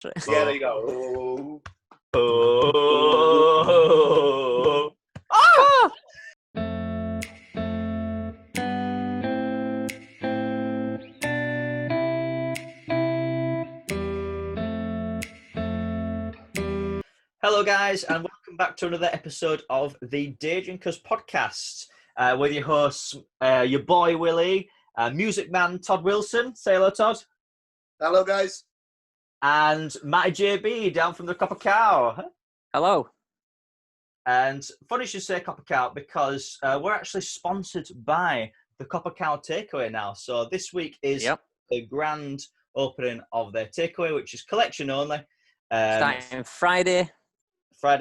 Yeah, there you go. Oh. Ah! Hello, guys, and welcome back to another episode of the Day Drinkers podcast with your hosts, your boy Willie, music man Todd Wilson. Say hello, Todd. Hello, guys. And Matty JB down from the Copper Cow. Hello. And funny you should say Copper Cow because we're actually sponsored by the Copper Cow Takeaway now. So this week is the grand opening of their takeaway, which is collection only. Starting Friday,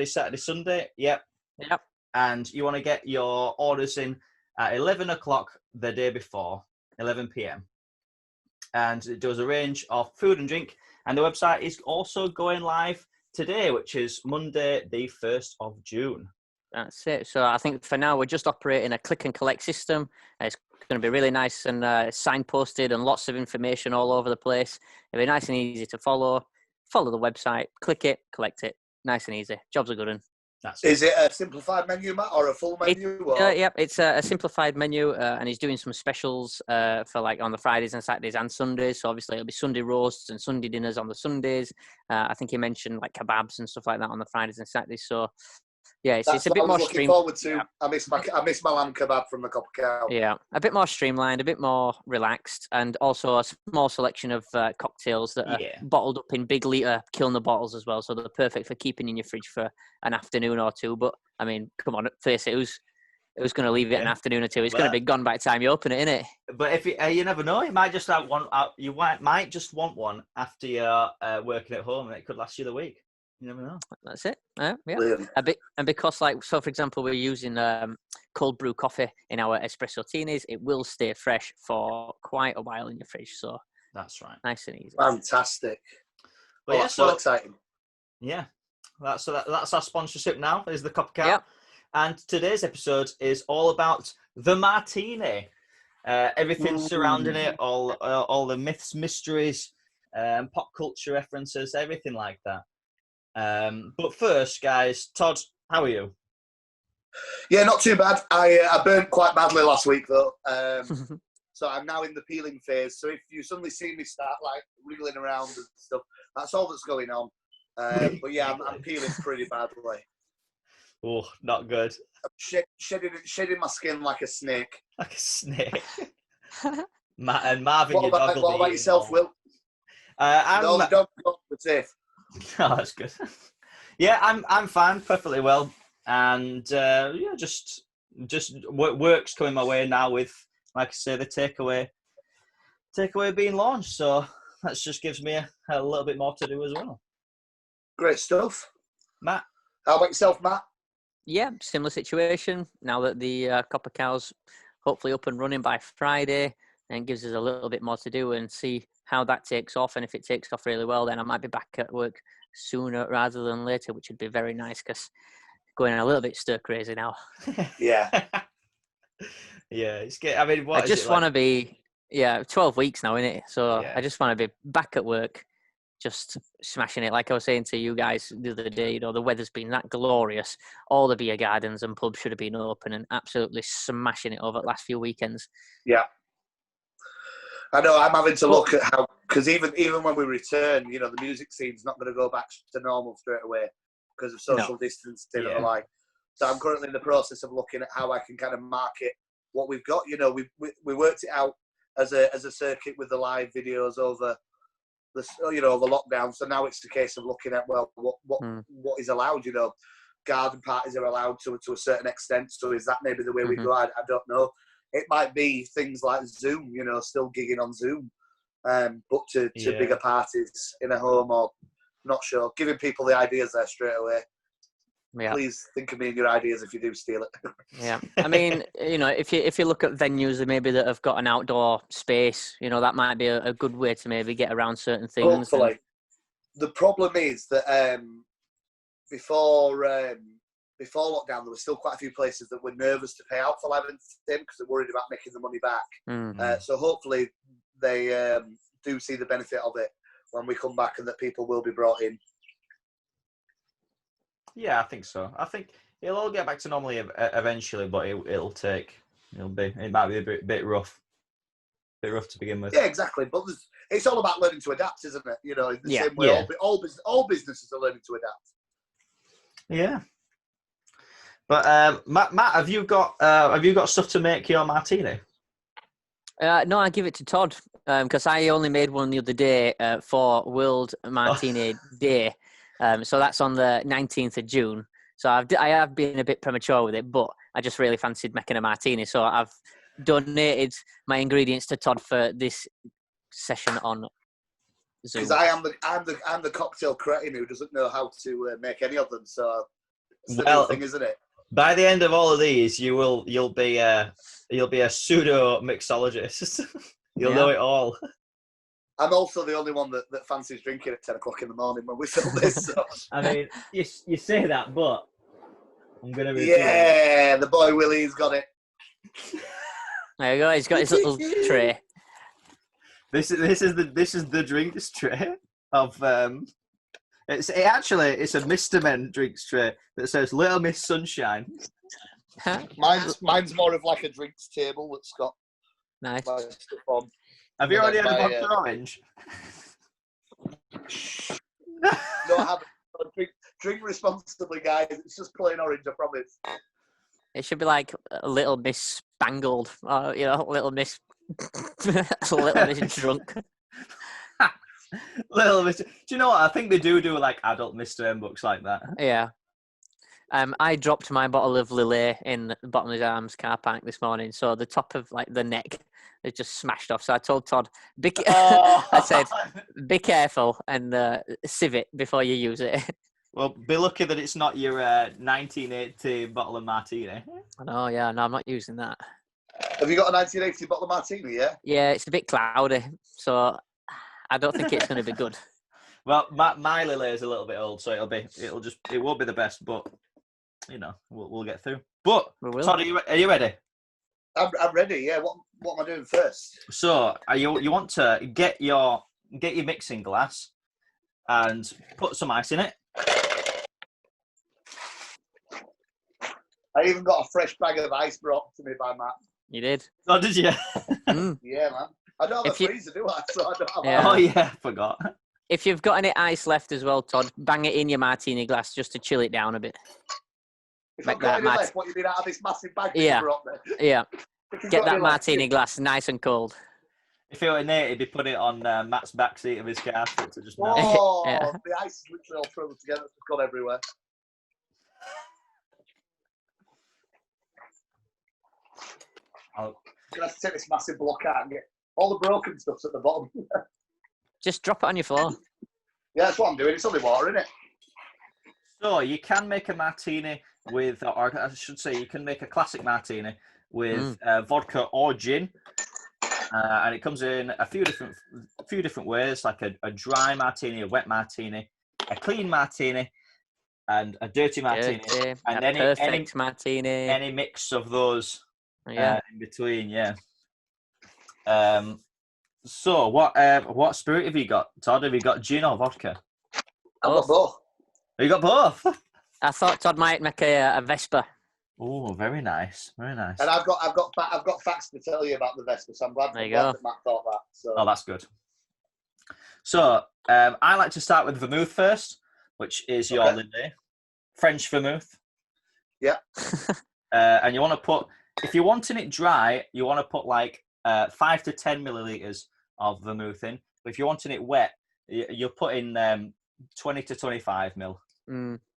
Saturday, Sunday. Yep. Yep. And you want to get your orders in at 11 o'clock the day before, 11 p.m. And it does a range of food and drink. And the website is also going live today, which is Monday, the 1st of June. That's it. So I think for now, we're just operating a click and collect system. It's going to be really nice and signposted and lots of information all over the place. It'll be nice and easy to follow. Follow the website, click it, collect it. Nice and easy. Job's a good one. Is it a simplified menu, Matt, or a full menu? Yep, it's a simplified menu, and he's doing some specials for like on the Fridays and Saturdays and Sundays. So obviously it'll be Sunday roasts and Sunday dinners on the Sundays. I think he mentioned like kebabs and stuff like that on the Fridays and Saturdays. So yeah, it's a bit more streamlined. Forward to. Yeah. I miss my lamb kebab from the Copper Cow. Yeah, a bit more streamlined, a bit more relaxed, and also a small selection of cocktails that are bottled up in big litre Kilner bottles as well. So they're perfect for keeping in your fridge for an afternoon or two. But I mean, come on, face it, who's going to leave it an afternoon or two? It's going to be gone by the time you open it, innit? But if you never know, you might just have one. You might just want one after you're working at home, and it could last you the week. You never know. That's it. Yeah. A bit, and because like so, for example, we're using cold brew coffee in our espresso teenies. It will stay fresh for quite a while in your fridge. So that's right. Nice and easy. Fantastic. Well, that's so exciting. Yeah. That's our sponsorship now. Is the Copper Cow. Yep. And today's episode is all about the martini. Everything surrounding it, all the myths, mysteries, pop culture references, everything like that. But first, guys, Todd, how are you? Yeah, not too bad. I burnt quite badly last week, though. So I'm now in the peeling phase. So if you suddenly see me start like wriggling around and stuff, that's all that's going on. But yeah, I'm peeling pretty badly. Oh, not good. I'm shedding my skin like a snake. Like a snake. And Marvin, your dog will be. What about yourself, Will? No, the dog was safe. Oh, that's good. Yeah, I'm fine, perfectly well, and just work's coming my way now with, like I say, the takeaway being launched. So that just gives me a little bit more to do as well. Great stuff, Matt. How about yourself, Matt? Yeah, similar situation. Now that the Copper Cow's hopefully up and running by Friday, and gives us a little bit more to do and see how that takes off. And if it takes off really well, then I might be back at work sooner rather than later, which would be very nice because going a little bit stir crazy now. Yeah. Yeah, it's good. I mean, I just want to be 12 weeks now, innit? So yeah. I just want to be back at work, just smashing it. Like I was saying to you guys the other day, you know, the weather's been that glorious. All the beer gardens and pubs should have been open and absolutely smashing it over the last few weekends. Yeah. I know I'm having to look at how, because even when we return, you know, the music scene's not going to go back to normal straight away because of social distancing and the like. So I'm currently in the process of looking at how I can kind of market what we've got. You know, we worked it out as a circuit with the live videos over the over lockdown. So now it's the case of looking at what is allowed. You know, garden parties are allowed to a certain extent. So is that maybe the way we go? I don't know. It might be things like Zoom, you know, still gigging on Zoom, but to bigger parties in a home or not sure. Giving people the ideas there straight away. Yeah. Please think of me and your ideas if you do steal it. Yeah, I mean, you know, if you look at venues that maybe that have got an outdoor space, you know, that might be a good way to maybe get around certain things. Hopefully. The problem is that before lockdown, there were still quite a few places that were nervous to pay out for live entertainment because they're worried about making the money back. So hopefully they do see the benefit of it when we come back and that people will be brought in. Yeah, I think so. I think it'll all get back to normal eventually, but it might be a bit rough. A bit rough to begin with. Yeah, exactly. But it's all about learning to adapt, isn't it? You know, in the same way all businesses are learning to adapt. Yeah. But Matt, have you got stuff to make your martini? No, I give it to Todd because I only made one the other day for World Martini Day. So that's on the 19th of June. So I have been a bit premature with it, but I just really fancied making a martini. So I've donated my ingredients to Todd for this session on Zoom. Because I'm the cocktail cretin who doesn't know how to make any of them. So it's the new thing, isn't it? By the end of all of these, you'll be a pseudo mixologist. You'll know it all. I'm also the only one that fancies drinking at 10 o'clock in the morning when we film this. So. I mean, you say that, but I'm gonna be. Yeah, the boy Willie's got it. There you go. He's got his little tray. This is the drinks tray of It's a Mr. Men drinks tray that says Little Miss Sunshine. Mine's more of like a drinks table that's got nice stuff on. Have you already had a vodka orange? No, I haven't. Drink responsibly, guys. It's just plain orange, I promise. It should be like a Little Miss Spangled, or Little Miss, Little Miss Drunk. Little Miss. Do you know what? I think they do like adult Mr. M books like that. Yeah. I dropped my bottle of Lillet in the bottom of his arms car park this morning, so the top of like the neck is just smashed off. So I told Todd, I said, be careful and sieve it before you use it. Well, be lucky that it's not your 1980 bottle of martini. No, I'm not using that. Have you got a 1980 bottle of martini? Yeah. Yeah, it's a bit cloudy, so I don't think it's going to be good. Well, my Lillet is a little bit old, so it won't be the best, but we'll get through. But Todd, are you ready? I'm ready. Yeah. What am I doing first? So, you want to get your mixing glass and put some ice in it. I even got a fresh bag of ice brought to me by Matt. You did? Oh, did you? Yeah, man. I don't have a freezer, do I? So I don't have ice. Oh, yeah, forgot. If you've got any ice left as well, Todd, bang it in your martini glass just to chill it down a bit. If I've got any left, what you mean out of this massive bag that you brought me? Yeah. Get that martini glass nice and cold. If it were Nate, he'd put it on Matt's backseat of his car to just melt. Oh, the ice is literally all thrown together. It's gone everywhere. I'm going to have to take this massive block out and get all the broken stuff's at the bottom. Just drop it on your floor. Yeah, that's what I'm doing. It's only water, isn't it? So you can make a martini with, or I should say, you can make a classic martini with vodka or gin, and it comes in a few different ways, like a dry martini, a wet martini, a clean martini, and a dirty martini, and any martini, any mix of those in between. Yeah. So what spirit have you got, Todd? Have you got gin or vodka? I've got both. You got both? I thought Todd might make a Vespa. Oh, very nice, very nice. And I've got facts to tell you about the Vespa, so I'm glad that Matt thought that. So. Oh, that's good. So I like to start with vermouth first, which is your Lindy, French vermouth. Yeah. And you want to put, if you're wanting it dry, you want to put like 5 to 10 milliliters of vermouth in. But if you're wanting it wet, you'll put in 20 to 25 mil.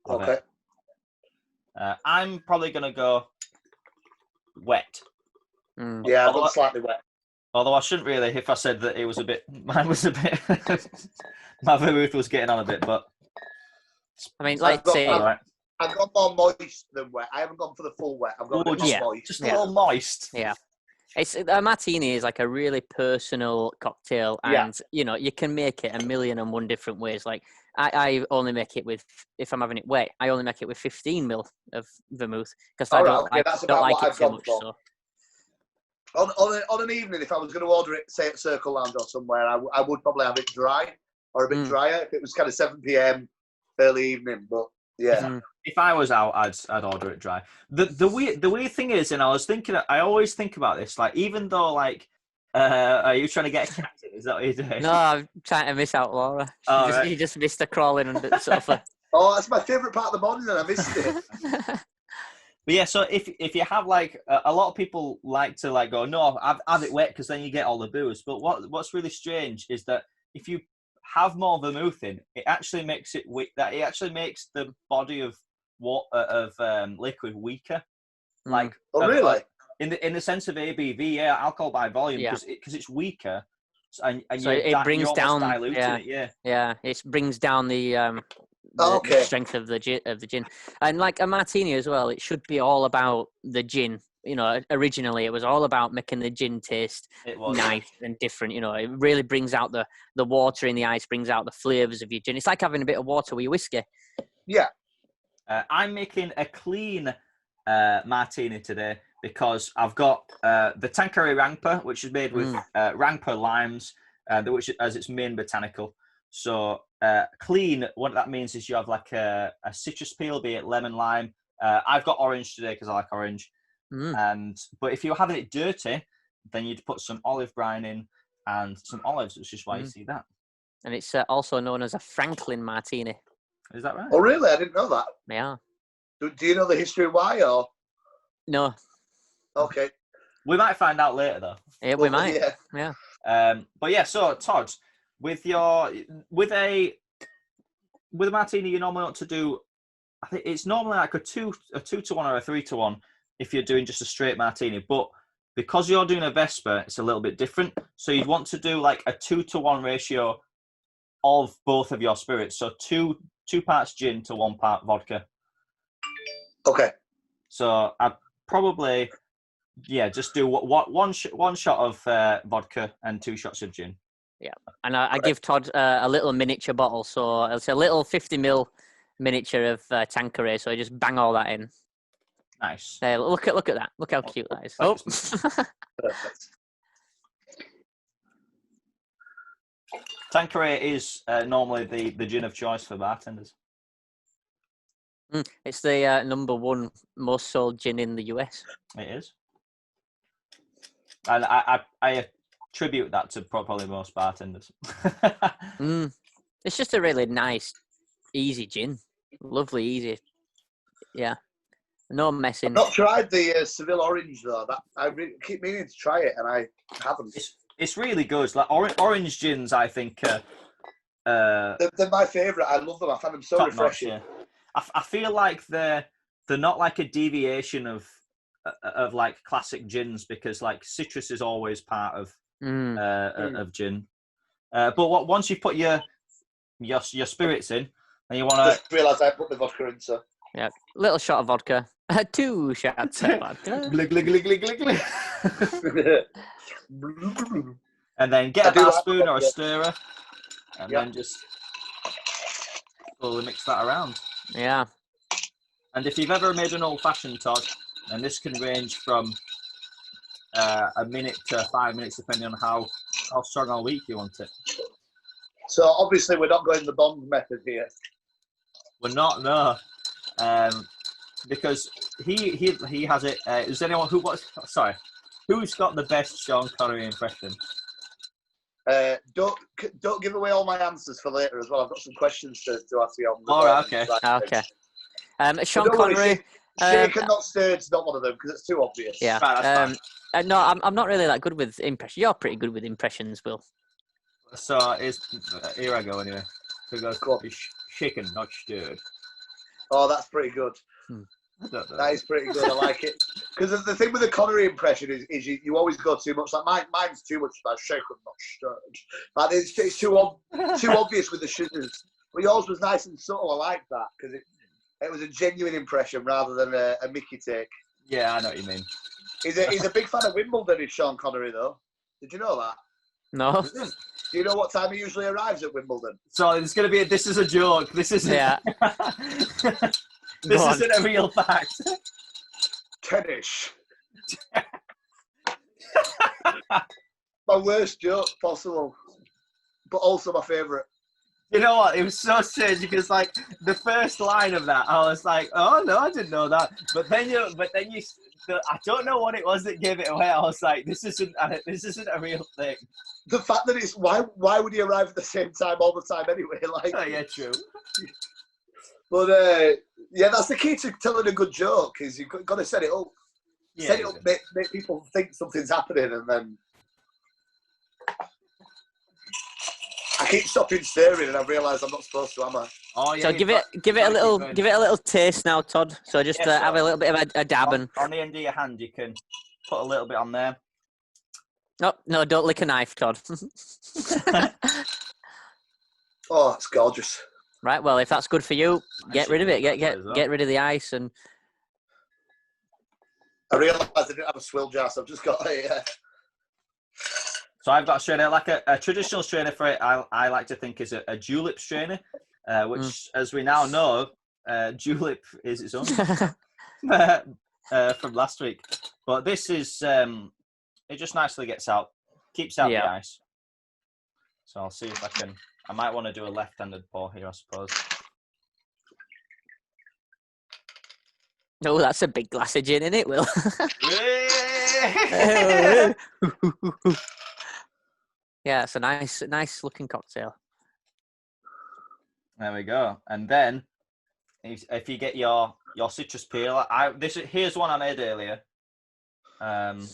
Okay. I'm probably going to go wet. Yeah, I've gone slightly wet. Although I shouldn't really, if I said that mine was a bit, my vermouth was getting on a bit, but. I mean, like say. I've gone more moist than wet. I haven't gone for the full wet. I've gone moist. Just a little moist. Yeah. A martini is like a really personal cocktail, and you can make it 1,000,001 different ways. Like I only make it with, if I'm having it wet, I only make it with 15 mil of vermouth because I don't like it too much. So. On an evening, if I was going to order it, say at Circle Lounge or somewhere, I would probably have it dry. or a bit drier. If it was kind of 7 p.m. early evening, but yeah. If I was out, I'd order it dry. The weird thing is, and I always think about this. Like, even though, like, are you trying to get a cat in? Is that what you're doing? No, I'm trying to miss out Laura. You just missed her crawling under the sofa. Oh, that's my favourite part of the morning, and I missed it. But yeah, so if you have like a lot of people like to like go, no, have it wet because then you get all the booze. But what's really strange is that if you have more vermouth in, it actually makes it it actually makes the body of liquid weaker. Like, really? In the sense of ABV, alcohol by volume, because it's weaker, and so it brings down it, it brings down the strength of the gin, and like a martini as well. It should be all about the gin. You know, originally it was all about making the gin taste nice and different. You know, it really brings out the water in the ice, brings out the flavors of your gin. It's like having a bit of water with your whiskey. Yeah. I'm making a clean martini today because I've got the Tanqueray Rangpa, which is made with Rangpa limes, which has its main botanical. So clean, what that means is you have like a citrus peel, be it lemon, lime. I've got orange today because I like orange. But if you're having it dirty, then you'd put some olive brine in and some olives, which is why you see that. And it's also known as a Franklin martini. Is that right? Oh, really? I didn't know that. Yeah. Do you know the history why, or? No. Okay. We might find out later, though. Yeah, we might. Yeah. But yeah, so Todd, with a martini, you normally want to do. I think it's normally like a 2-to-1 or a 3-to-1 if you're doing just a straight martini. But because you're doing a Vesper, it's a little bit different. So you'd want to do like a 2-to-1 ratio of both of your spirits. So two parts gin to 1 part vodka. Okay. So I'd probably, just do one shot of vodka and 2 shots of gin. Yeah, and I give Todd a little miniature bottle, so it's a little 50ml miniature of Tanqueray. So I just bang all that in. Nice. Look at that. Look how cute that is. Oh. Perfect. Tanqueray is normally the gin of choice for bartenders. It's the #1 most sold gin in the US. It is. And I attribute that to probably most bartenders. It's just a really nice, easy gin. Lovely, easy. Yeah. No messing. I've not tried the Seville Orange, though. I keep meaning to try it, and I haven't. It's really good. Like orange gins, I think. They're my favourite. I love them. I find them so refreshing. Notch, yeah. I feel like they're not like a deviation of like classic gins, because like citrus is always part of gin. But once you put your spirits in, and you want to just realise I put the vodka in, so yeah, little shot of vodka, 2 shots of vodka. Glug, glug, glug, glug, glug, glug. And then get a bar spoon or a stirrer, and then just slowly mix that around. Yeah. And if you've ever made an old-fashioned, Todd, then this can range from a minute to 5 minutes, depending on how strong or weak you want it. So obviously we're not going the Bond method here. We're not, no. Because he has it. Is anyone who's got the best Sean Connery impression? Don't give away all my answers for later as well. I've got some questions to ask you on. All right, okay. Okay. Sean Connery. Shaken, not stirred, is not one of them because it's too obvious. Yeah. Right, that's fine. No, I'm not really that good with impressions. You're pretty good with impressions, Will. So here I go anyway. So it goes, shaken, not stirred. Oh, that's pretty good. I don't know. That is pretty good. I like it. Because the thing with the Connery impression is you always go too much. Like mine's too much about shaken, not stirred. Like it's too obvious with the sugars. But yours was nice and subtle. I like that because it was a genuine impression rather than a Mickey take. Yeah, I know what you mean. He's a big fan of Wimbledon, is Sean Connery, though. Did you know that? No. Do you know what time he usually arrives at Wimbledon? So it's going to be this is a joke. This isn't. Yeah. This isn't a real fact. Tennis. My worst joke possible, but also my favourite. You know what? It was so strange because, like, the first line of that, I was like, "Oh no, I didn't know that." But then you, I don't know what it was that gave it away. I was like, "This isn't a real thing." The fact that it's why would he arrive at the same time all the time anyway? Like, oh yeah, true. But yeah, that's the key to telling a good joke. Is you've got to set it up. Yeah, set it up, make people think something's happening, and then. I keep stopping staring, and I realise I'm not supposed to, am I? Oh yeah. So give it a little taste now, Todd. So just have a little bit of a dab on the end of your hand, you can put a little bit on there. No, don't lick a knife, Todd. Oh, it's gorgeous. Right. Well, if that's good for you, get rid of it. Get rid of the ice and. I realised I didn't have a swill jar, so I've just got a. So I've got a strainer, like a traditional strainer for it. I like to think is a julep strainer, which, as we now know, julep is its own from last week. But this is it just nicely keeps out the ice. So I'll see if I can. I might want to do a left-handed pour here, I suppose. Oh, that's a big glass of gin in it, Will. Yeah, it's a nice looking cocktail. There we go. And then, if you get your citrus peel, here's one I made earlier. And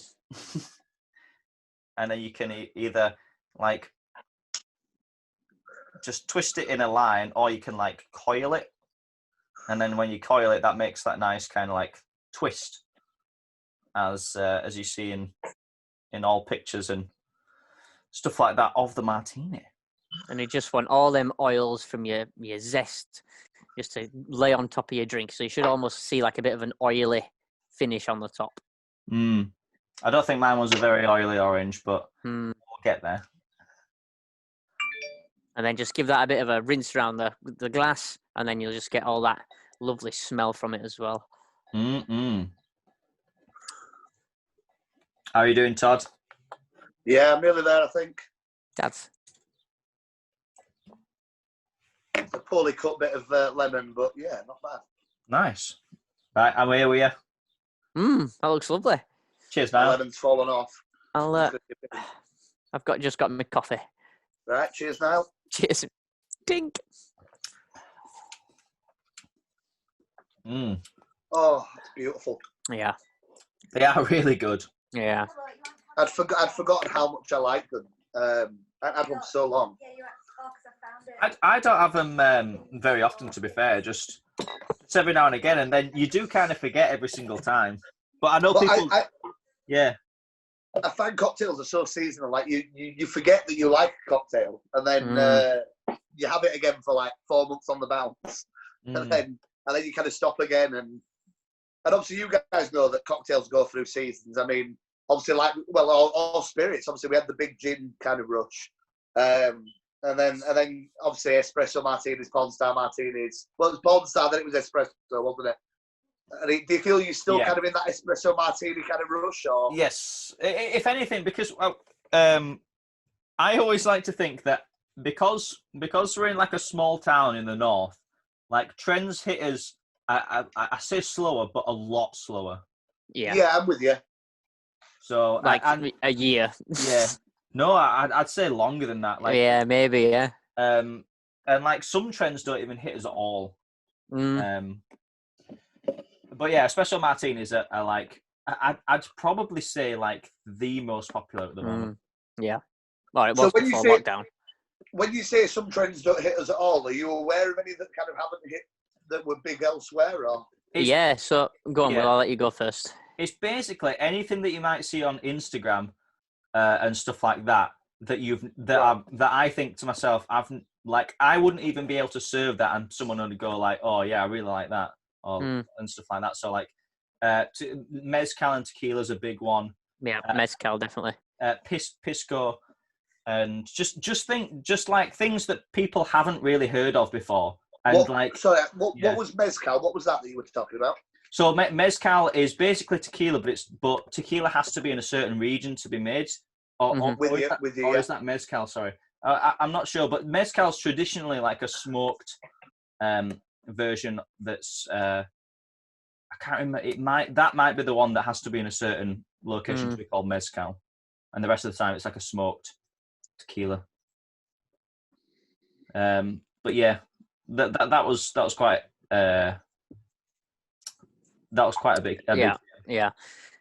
then you can either like just twist it in a line, or you can like coil it. And then when you coil it, that makes that nice kind of like twist, as you see in all pictures and stuff like that of the martini. And you just want all them oils from your zest just to lay on top of your drink. So you should almost see like a bit of an oily finish on the top. I don't think mine was a very oily orange, but we'll get there. And then just give that a bit of a rinse around the glass, and then you'll just get all that lovely smell from it as well. How are you doing, Todd? Yeah, I'm nearly there, I think. That's a poorly cut bit of lemon, but yeah, not bad. Nice. Right, I'm here with you. That looks lovely. Cheers, man. The lemon's fallen off. I've just got my coffee. Right, cheers now. Cheers. Dink. Oh, it's beautiful. Yeah. They are really good. Yeah. I'd forgotten how much I like them. I'd had them so long. I don't have them very often, to be fair. Just every now and again, and then you do kind of forget every single time. But I know people. I find cocktails are so seasonal. Like you forget that you like a cocktail, and then you have it again for like 4 months on the bounce, and then you kind of stop again. And obviously, you guys know that cocktails go through seasons. I mean, obviously, like all spirits. Obviously, we had the big gin kind of rush, and then obviously espresso martinis, porn star martinis. Well, it was porn star, then it was espresso, wasn't it? And do you feel you're still kind of in that espresso martini kind of rush, or? Yes, if anything, because I always like to think that because we're in like a small town in the north, like trends hit us. I say slower, but a lot slower. Yeah, I'm with you. So like a year. Yeah. No, I'd say longer than that. Like yeah, maybe. Yeah. And like some trends don't even hit us at all. But yeah, espresso martinis are like I'd probably say like the most popular at the moment. Yeah. Well, it was before lockdown. When you say some trends don't hit us at all, are you aware of any that kind of haven't hit that were big elsewhere? Or so go on. Well, I'll let you go first. It's basically anything that you might see on Instagram and stuff like that I think to myself, I wouldn't even be able to serve that, and someone would go like, "Oh yeah, I really like that," and stuff like that. So like, mezcal and tequila is a big one. Yeah, mezcal definitely. Pisco, and just like things that people haven't really heard of before. And what was mezcal? What was that you were talking about? So mezcal is basically tequila, but tequila has to be in a certain region to be made. Or is that mezcal? Sorry. I'm not sure, but mezcal's traditionally like a smoked version. That's I can't remember. That might be the one that has to be in a certain location to be called mezcal, and the rest of the time it's like a smoked tequila. But yeah, that was quite that was quite a big yeah.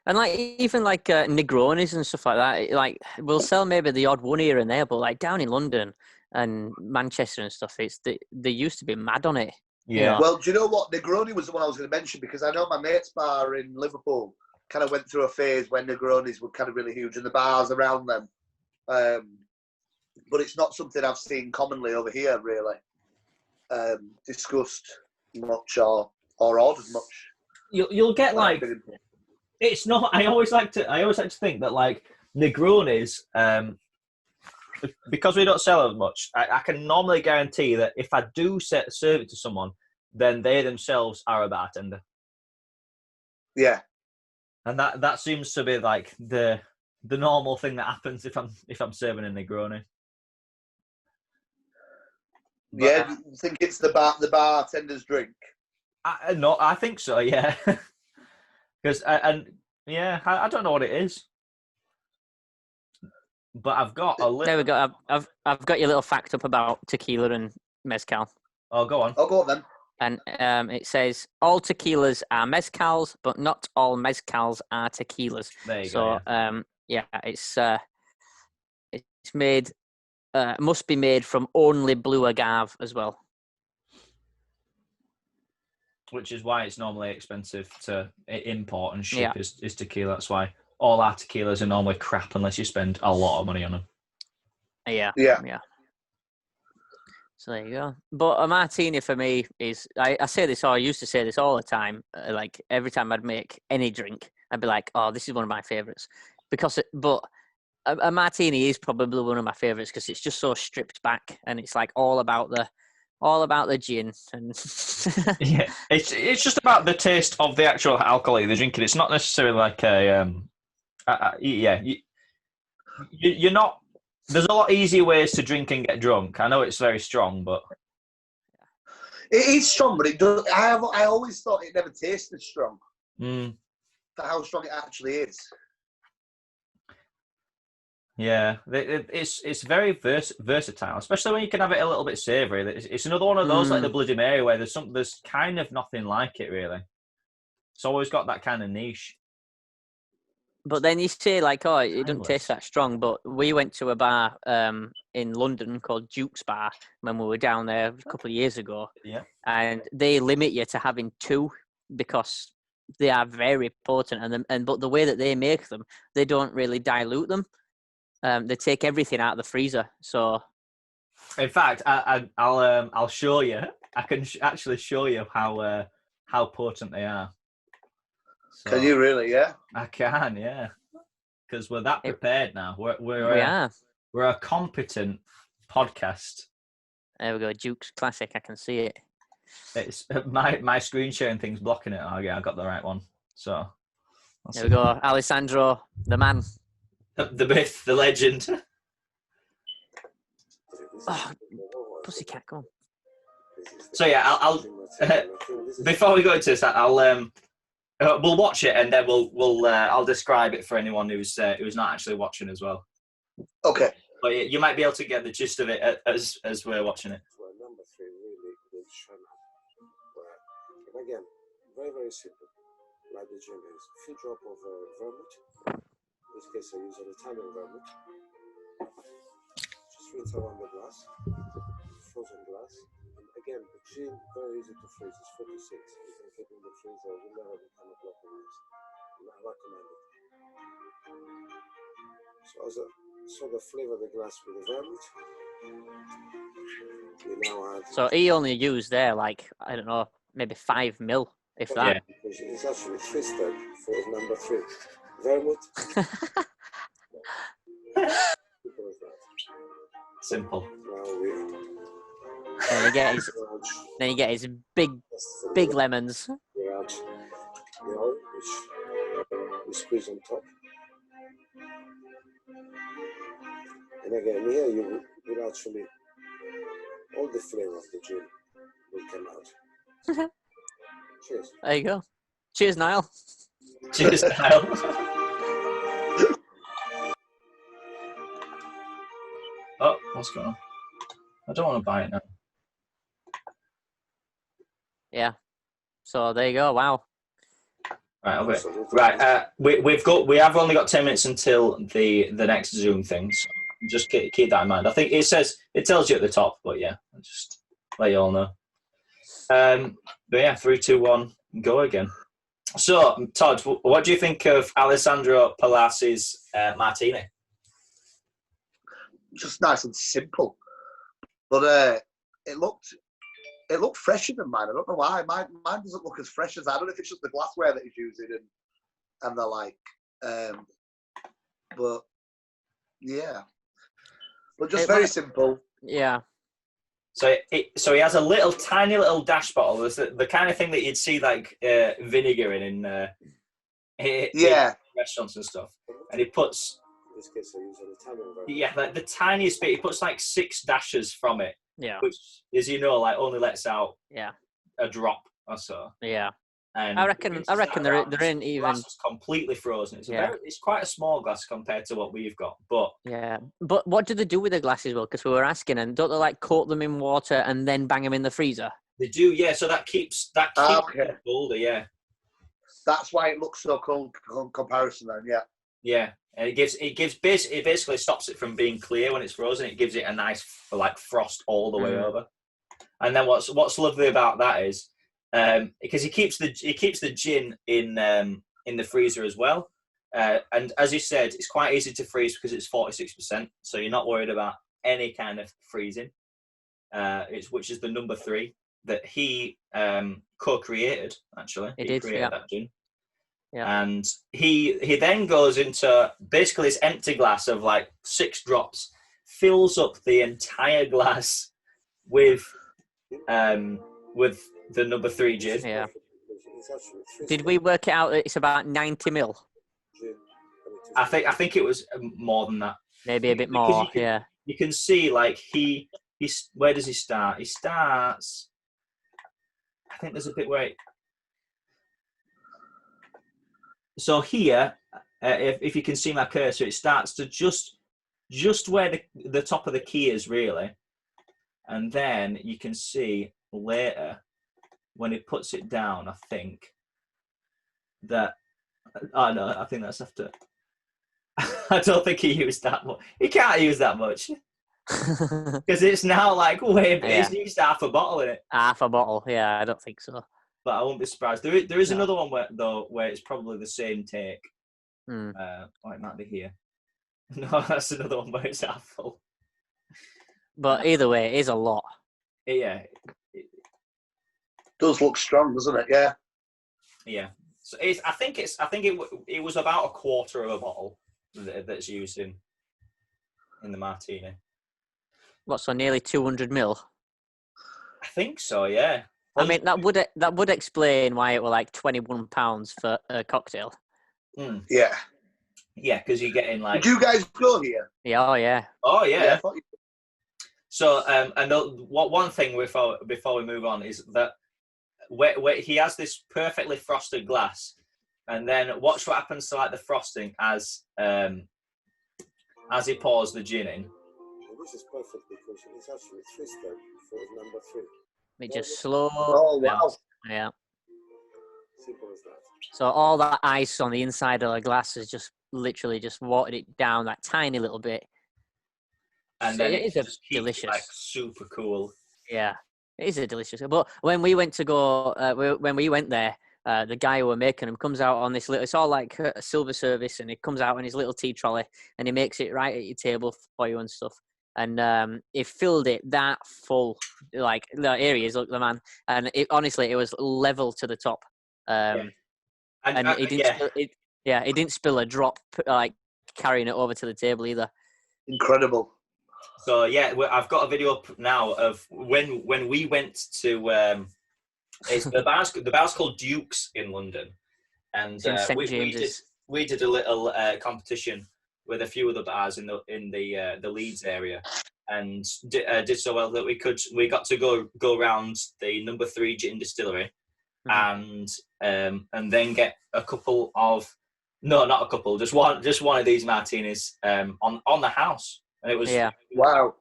And like even like Negronis and stuff like that, like we'll sell maybe the odd one here and there, but like down in London and Manchester and stuff, they used to be mad on it. Yeah. You know? Well, do you know what? Negroni was the one I was going to mention, because I know my mate's bar in Liverpool kind of went through a phase when Negronis were kind of really huge, and the bars around them. But it's not something I've seen commonly over here, really. Discussed much or ordered much. You'll get like. It's not. I always like to think that like Negronis, because we don't sell as much. I can normally guarantee that if I do serve it to someone, then they themselves are a bartender. Yeah, and that seems to be like the normal thing that happens if I'm serving a Negroni. But, yeah. You think it's the bartender's drink? I think so. Yeah. Because I don't know what it is, but I've got a little. There we go. I've got your little fact up about tequila and mezcal. Oh, go on. I'll go on then. And it says all tequilas are mezcals, but not all mezcals are tequilas. There you go. It's made must be made from only blue agave as well. Which is why it's normally expensive to import and ship is tequila. That's why all our tequilas are normally crap unless you spend a lot of money on them. Yeah. So there you go. But a martini for me is, I say this, or I used to say this all the time. Like every time I'd make any drink, I'd be like, "Oh, this is one of my favorites." But a martini is probably one of my favorites because it's just so stripped back, and it's like all about the gin and yeah, it's just about the taste of the actual alcohol you're drinking. It's not necessarily like you're not. There's a lot easier ways to drink and get drunk. I know it's very strong, but it is strong. But it does. I always thought it never tasted strong. For how strong it actually is. Yeah, it's very versatile, especially when you can have it a little bit savoury. It's another one of those like the Bloody Mary where there's kind of nothing like it really. It's always got that kind of niche. But then you say like, oh, it doesn't taste that strong. But we went to a bar in London called Duke's Bar when we were down there a couple of years ago. Yeah, and they limit you to having 2 because they are very potent, but the way that they make them, they don't really dilute them. They take everything out of the freezer. So, in fact, I'll show you. I can actually show you how potent they are. So, can you really? Yeah, I can. Yeah, because we're that prepared now. We're a competent podcast. There we go, Duke's Classic. I can see it. It's my screen sharing thing's blocking it. Oh yeah, I got the right one. So there we go, Alessandro, the man. The myth, the legend. Oh, pussycat, go on. So yeah, I'll before we go into this, we'll watch it and then we'll I'll describe it for anyone who's not actually watching as well. Okay. But you might be able to get the gist of it as we're watching it. Well, number 3 really will shine up. And again, very very simple. Like the gin is, a few drops of vermouth. In this case, I use an Italian vermouth. Just rinse around the glass, frozen glass. And again, the gin very easy to freeze. It's 4 to 6. You can keep in the freezer. You never become a block on this. And I recommend it. So as a sort of flavor the glass with the vermouth. We now add. So he only used there like I don't know, maybe 5 ml, if that. Yeah. It's actually 3 steps for number 3. Vermouth. Simple. Then you get his big lemons. We add the oil, which we squeeze on top. And again, here you will actually, all the flavor of the gin will come out. Cheers. There you go. Cheers, Niall. Cheers, Kyle. Oh, what's going on? I don't want to buy it now. Yeah. So there you go. Wow. Right, okay. Right, we have only got 10 minutes until the next Zoom thing, so just keep that in mind. I think it tells you at the top, but yeah, I'll just let you all know. But yeah, 3, 2, 1, go again. So, Todd, what do you think of Alessandro Palasi's Martini? Just nice and simple, but it looked fresher than mine. I don't know why. Mine doesn't look as fresh as I don't know if it's just the glassware that he's using and the like. But yeah, but just very simple. Yeah. So he has a tiny little dash bottle. It's the kind of thing that you'd see like vinegar in restaurants and stuff. And he puts like the tiniest bit. He puts like 6 dashes from it. Yeah. Which, as you know, like only lets out a drop or so. Yeah. And I reckon there ain't even. Glass is completely frozen. It's quite a small glass compared to what we've got, but yeah. But what do they do with the glasses? Well, because we were asking, and don't they like coat them in water and then bang them in the freezer? They do, yeah. So that keeps it colder, yeah. That's why it looks so cold in comparison, then, yeah. Yeah, and it basically stops it from being clear when it's frozen. It gives it a nice like frost all the way over. And then what's lovely about that is. Because he keeps the gin in the freezer as well, and as you said, it's quite easy to freeze because it's 46%, so you're not worried about any kind of freezing. Which is the number 3 that he co-created. Actually, he created that gin, and he then goes into basically this empty glass of like 6 drops, fills up the entire glass with the number 3 gin. Yeah. Did we work it out that it's about 90 ml? I think it was more than that. Maybe a bit more, You can see, like, he's where does he start? He starts, I think there's a bit where so here, if you can see my cursor, it starts to just where the top of the key is, really. And then you can see later, when he puts it down, I think that... Oh, no, I think that's after... I don't think he used that much. He can't use that much. Because it's now like way... He's used half a bottle in it. Half a bottle, yeah, I don't think so. But I won't be surprised. There is another one where it's probably the same take. It might be here. No, that's another one where it's half full. But either way, it is a lot. Yeah. Does look strong, doesn't it? Yeah. Yeah. So I think it was about a quarter of a bottle that's used in the Martini. What, so nearly 200 ml? I think so. Yeah. I mean, that would explain why it were like £21 for a cocktail. Yeah. Yeah, because you're getting like. Did you guys go here? Yeah. Oh yeah. Oh yeah. So and one thing before we move on is that where he has this perfectly frosted glass, and then watch what happens to like the frosting as he pours the gin in. This is perfect because it's actually 3-step for number 3. It just slow. Oh wow! Yeah. Simple as that. So all that ice on the inside of the glass has just literally just watered it down that tiny little bit. And so then it is delicious. Like super cool. Yeah, it is a delicious. But when we went to go, when we went there, the guy who were making them comes out on this little. It's all like a silver service, and he comes out on his little tea trolley, and he makes it right at your table for you and stuff. And he filled it that full, like here he is, look the man, and honestly it was level to the top. And he didn't. He didn't spill a drop, like carrying it over to the table either. Incredible. So yeah, I've got a video up now of when we went to it's the bar's called Duke's in London, and we did a little competition with a few other bars in the Leeds area, and did so well that we got to go around the number 3 gin distillery, and then get a couple of not a couple, just one of these martinis on the house, and it was wow.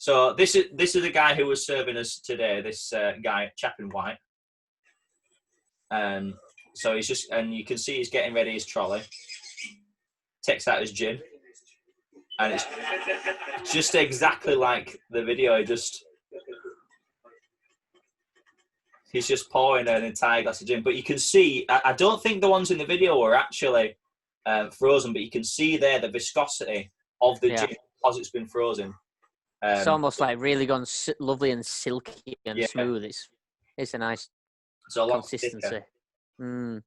So this is the guy who was serving us today. This guy, chap in white. So he's just, and you can see he's getting ready his trolley. Takes out his gin, and it's just exactly like the video. He's just pouring an entire glass of gin. But you can see, I don't think the ones in the video were actually frozen, but you can see there the viscosity of the gin because it's been frozen. It's almost like really gone lovely and silky and smooth. It's a nice consistency. And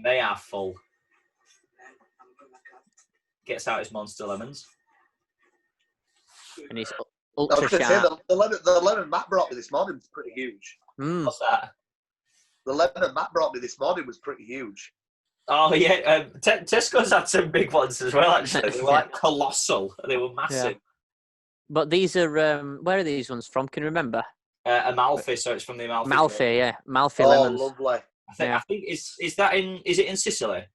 they are full. Gets out his monster lemons. And he's ultra sharp. The lemon Matt brought me this morning was pretty huge. What's that? The lemon Matt brought me this morning was pretty huge. Oh yeah, Tesco's had some big ones as well. Actually, they were like colossal. They were massive. Yeah. But these are where are these ones from? Can you remember? Amalfi, so it's from the Amalfi. Amalfi, yeah, Amalfi lemons. Lovely. I think is it in Sicily?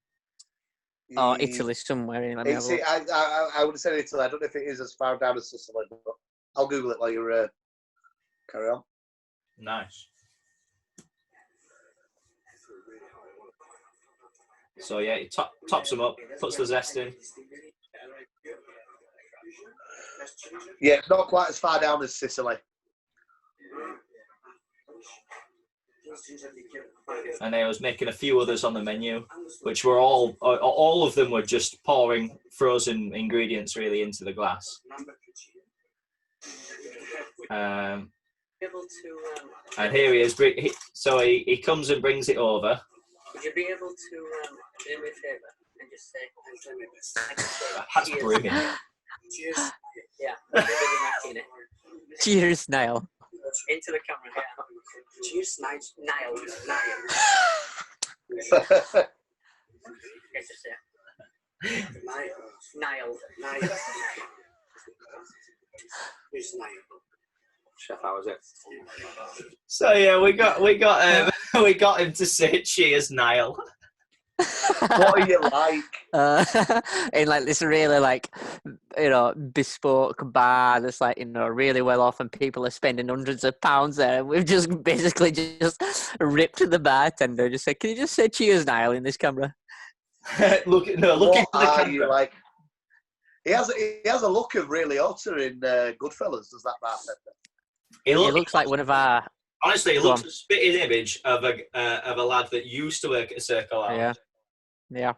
Oh, Italy somewhere. I would have said Italy. I don't know if it is as far down as Sicily, but I'll Google it while you carry on. Nice. So yeah, he tops them up, puts the zest in. Yeah, it's not quite as far down as Sicily. And I was making a few others on the menu, which were all of them were just pouring frozen ingredients really into the glass. And here he is. So he comes and brings it over. Would you be able to do me a favour and just say, that's brilliant. Cheers. Yeah. Cheers, Niall. Into the camera. Yeah. Cheers, Niall. Niall. Who's Niall? Chef, how was it? So yeah, we got him to say cheers, Niall. What are you like? In like this really bespoke bar that's really well off, and people are spending hundreds of pounds there. And we've just basically just ripped the bartender. Just said, "Can you just say cheers, Niall, in this camera?" Look into the camera. You like? He has a look of really utter in Goodfellas. Does that bartender? He looks like one of our. Honestly, he looks a spitting image of a lad that used to work at a Circle Lounge. Yeah.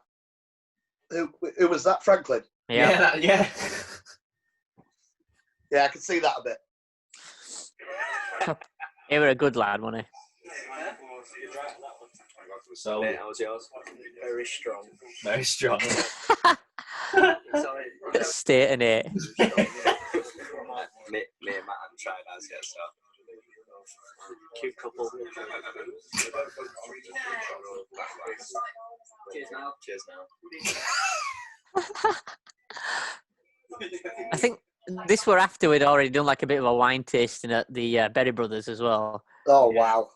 Who was that, Franklin? Yeah. Yeah. Yeah, I can see that a bit. He was a good lad, wasn't he? So, how was yours? Very strong. Very strong. State and eight. Me and Matt haven't tried ours yet, so. Cute couple. Cheers now. Cheers now. I think this were after we'd already done like a bit of a wine tasting at the Berry Brothers as well. Oh, wow.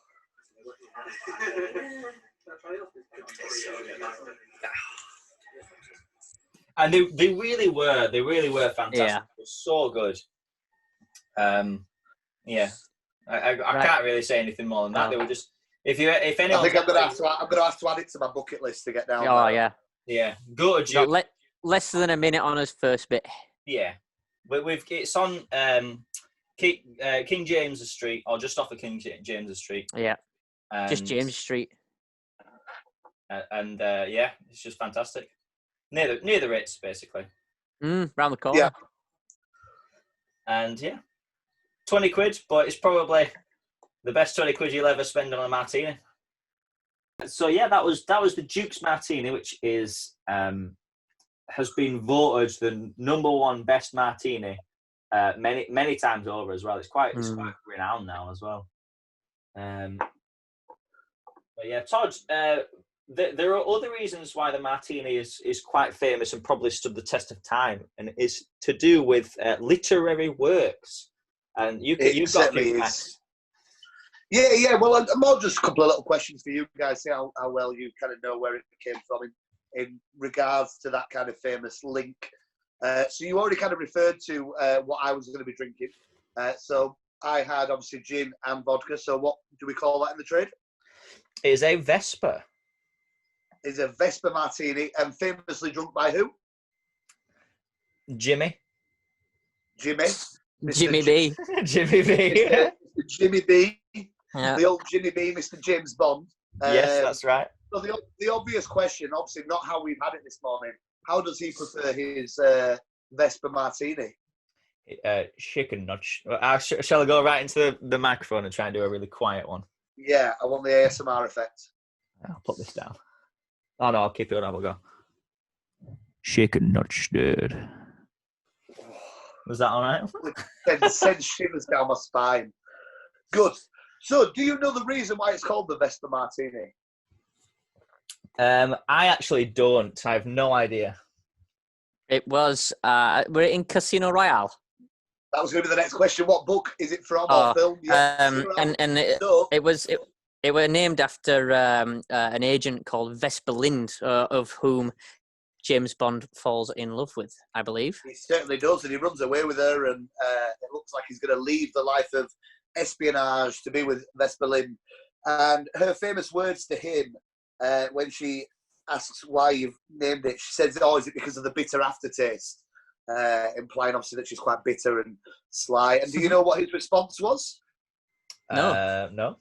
And they really were fantastic. Yeah. It was so good. Yeah. I can't really say anything more than that. They were just if anyone. I think I'm gonna have to add it to my bucket list to get down. Oh there. Yeah. Go to June. Less than a minute on us first bit. Yeah, it's on King James's Street, or just off of King James's Street. Yeah, just James Street. And it's just fantastic. Near the Ritz, basically. Round the corner. Yeah. And 20 quid, but it's probably the best 20 quid you'll ever spend on a martini. So that was the Duke's Martini, which is has been voted the #1 best martini many times over as well. It's quite renowned now as well. But yeah, Todd, there are other reasons why the martini is quite famous and probably stood the test of time, and is to do with literary works. And you've got a few facts. Yeah. Well, more just a couple of little questions for you guys. See how well you kind of know where it came from in regards to that kind of famous link. So you already kind of referred to what I was going to be drinking. So I had obviously gin and vodka. So what do we call that in the trade? It is a Vesper. It's a Vesper martini, and famously drunk by who? Jimmy. Jimmy B. Jimmy B. Mr. Jimmy B. Yeah. The old Jimmy B, Mr. James Bond. Yes, that's right. So the obvious question, obviously not how we've had it this morning, how does he prefer his Vesper martini? Chicken nuts. Shall I go right into the microphone and try and do a really quiet one? Yeah, I want the ASMR effect. I'll put this down. Oh no, I'll keep it on. We'll go. Chicken nuts, dude. Was that all right? Send shivers down my spine. Good. So, do you know the reason why it's called the Vesper martini? I actually don't. I have no idea. It was, we're in Casino Royale. That was going to be the next question. What book is it from or film? Yeah, it were named after an agent called Vesper Lind, of whom James Bond falls in love with, I believe. He certainly does, and he runs away with her, and it looks like he's going to leave the life of espionage to be with Vesper Lind. And her famous words to him, when she asks why you've named it, she says, "Oh, is it because of the bitter aftertaste?" Implying obviously that she's quite bitter and sly. And do you know what his response was? No.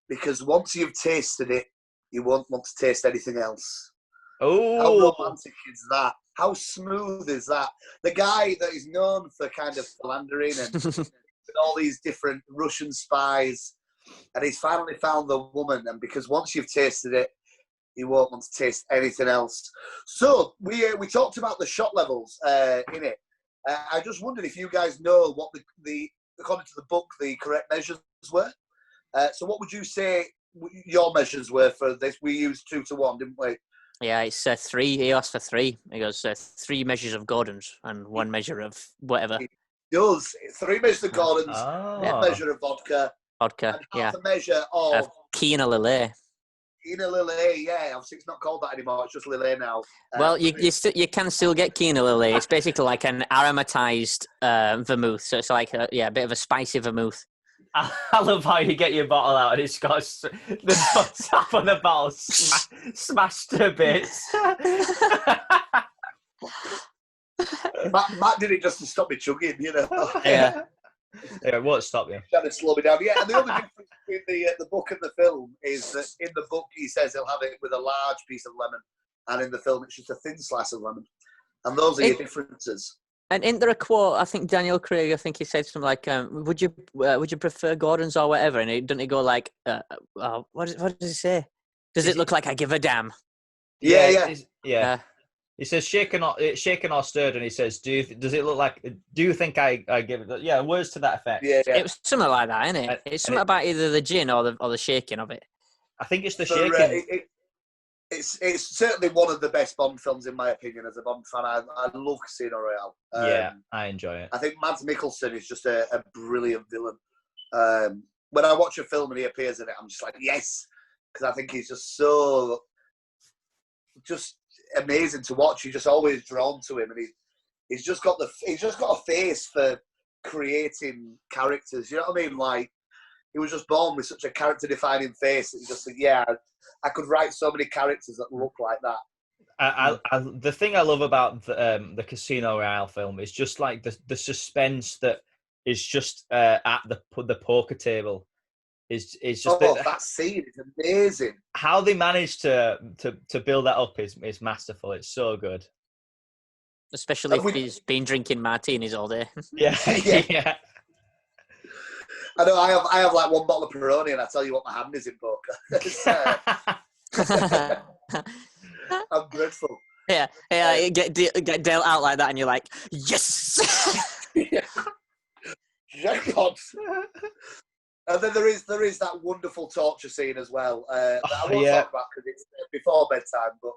Because once you've tasted it, you won't want to taste anything else. Oh, how romantic is that? How smooth is that? The guy that is known for kind of philandering and all these different Russian spies, and he's finally found the woman. And because once you've tasted it, you won't want to taste anything else. So we talked about the shot levels in it. I just wondered if you guys know what the according to the book the correct measures were. So what would you say your measures were for this? We used 2 to 1, didn't we? Yeah, it's 3. He asked for 3. He goes 3 measures of Gordon's and 1 measure of whatever. It does 3 measures of Gordon's, 1 measure of vodka, and half a measure of Quina Lillet. Quina Lillet, yeah. Obviously, it's not called that anymore. It's just Lillet now. Well, you can still get Quina Lillet. It's basically like an aromatized vermouth. So it's like a bit of a spicy vermouth. I love how you get your bottle out and it's got the top of the bottle smashed to bits. Matt did it just to stop me chugging, you know. Yeah. Yeah, it won't stop you. Trying to slow me down. Yeah, and the other difference between the book and the film is that in the book he says he'll have it with a large piece of lemon, and in the film it's just a thin slice of lemon. And those are your differences. And isn't there a quote? I think Daniel Craig. I think he said something like, "Would you prefer Gordon's or whatever?" And doesn't he go like, "What does he say? Does it look like I give a damn?" Yeah. He says shaken or stirred, and he says, does it look like? Do you think I give it? Yeah, words to that effect. Yeah. It was something like that, isn't it? It's something about either the gin or the shaking of it. I think it's the shaking. It's certainly one of the best Bond films in my opinion. As a Bond fan, I love Casino Royale. Yeah, I enjoy it. I think Mads Mikkelsen is just a brilliant villain. When I watch a film and he appears in it, I'm just like, yes, because I think he's just amazing to watch. You're just always drawn to him, and he's just got a face for creating characters. You know what I mean? Like, he was just born with such a character-defining face. It's just like, yeah, I could write so many characters that look like that. The thing I love about the Casino Royale film is just like the suspense that is just at the poker table. Is just that scene is amazing. How they managed to build that up is masterful. It's so good. Especially if he's been drinking martinis all day. Yeah. I know. I have like 1 bottle of Peroni, and I tell you what, my hand is in poker. I'm grateful. Yeah. You get dealt out like that, and you're like, yes. Jackpot. And then there is that wonderful torture scene as well. That I won't yeah. talk about because it's before bedtime. But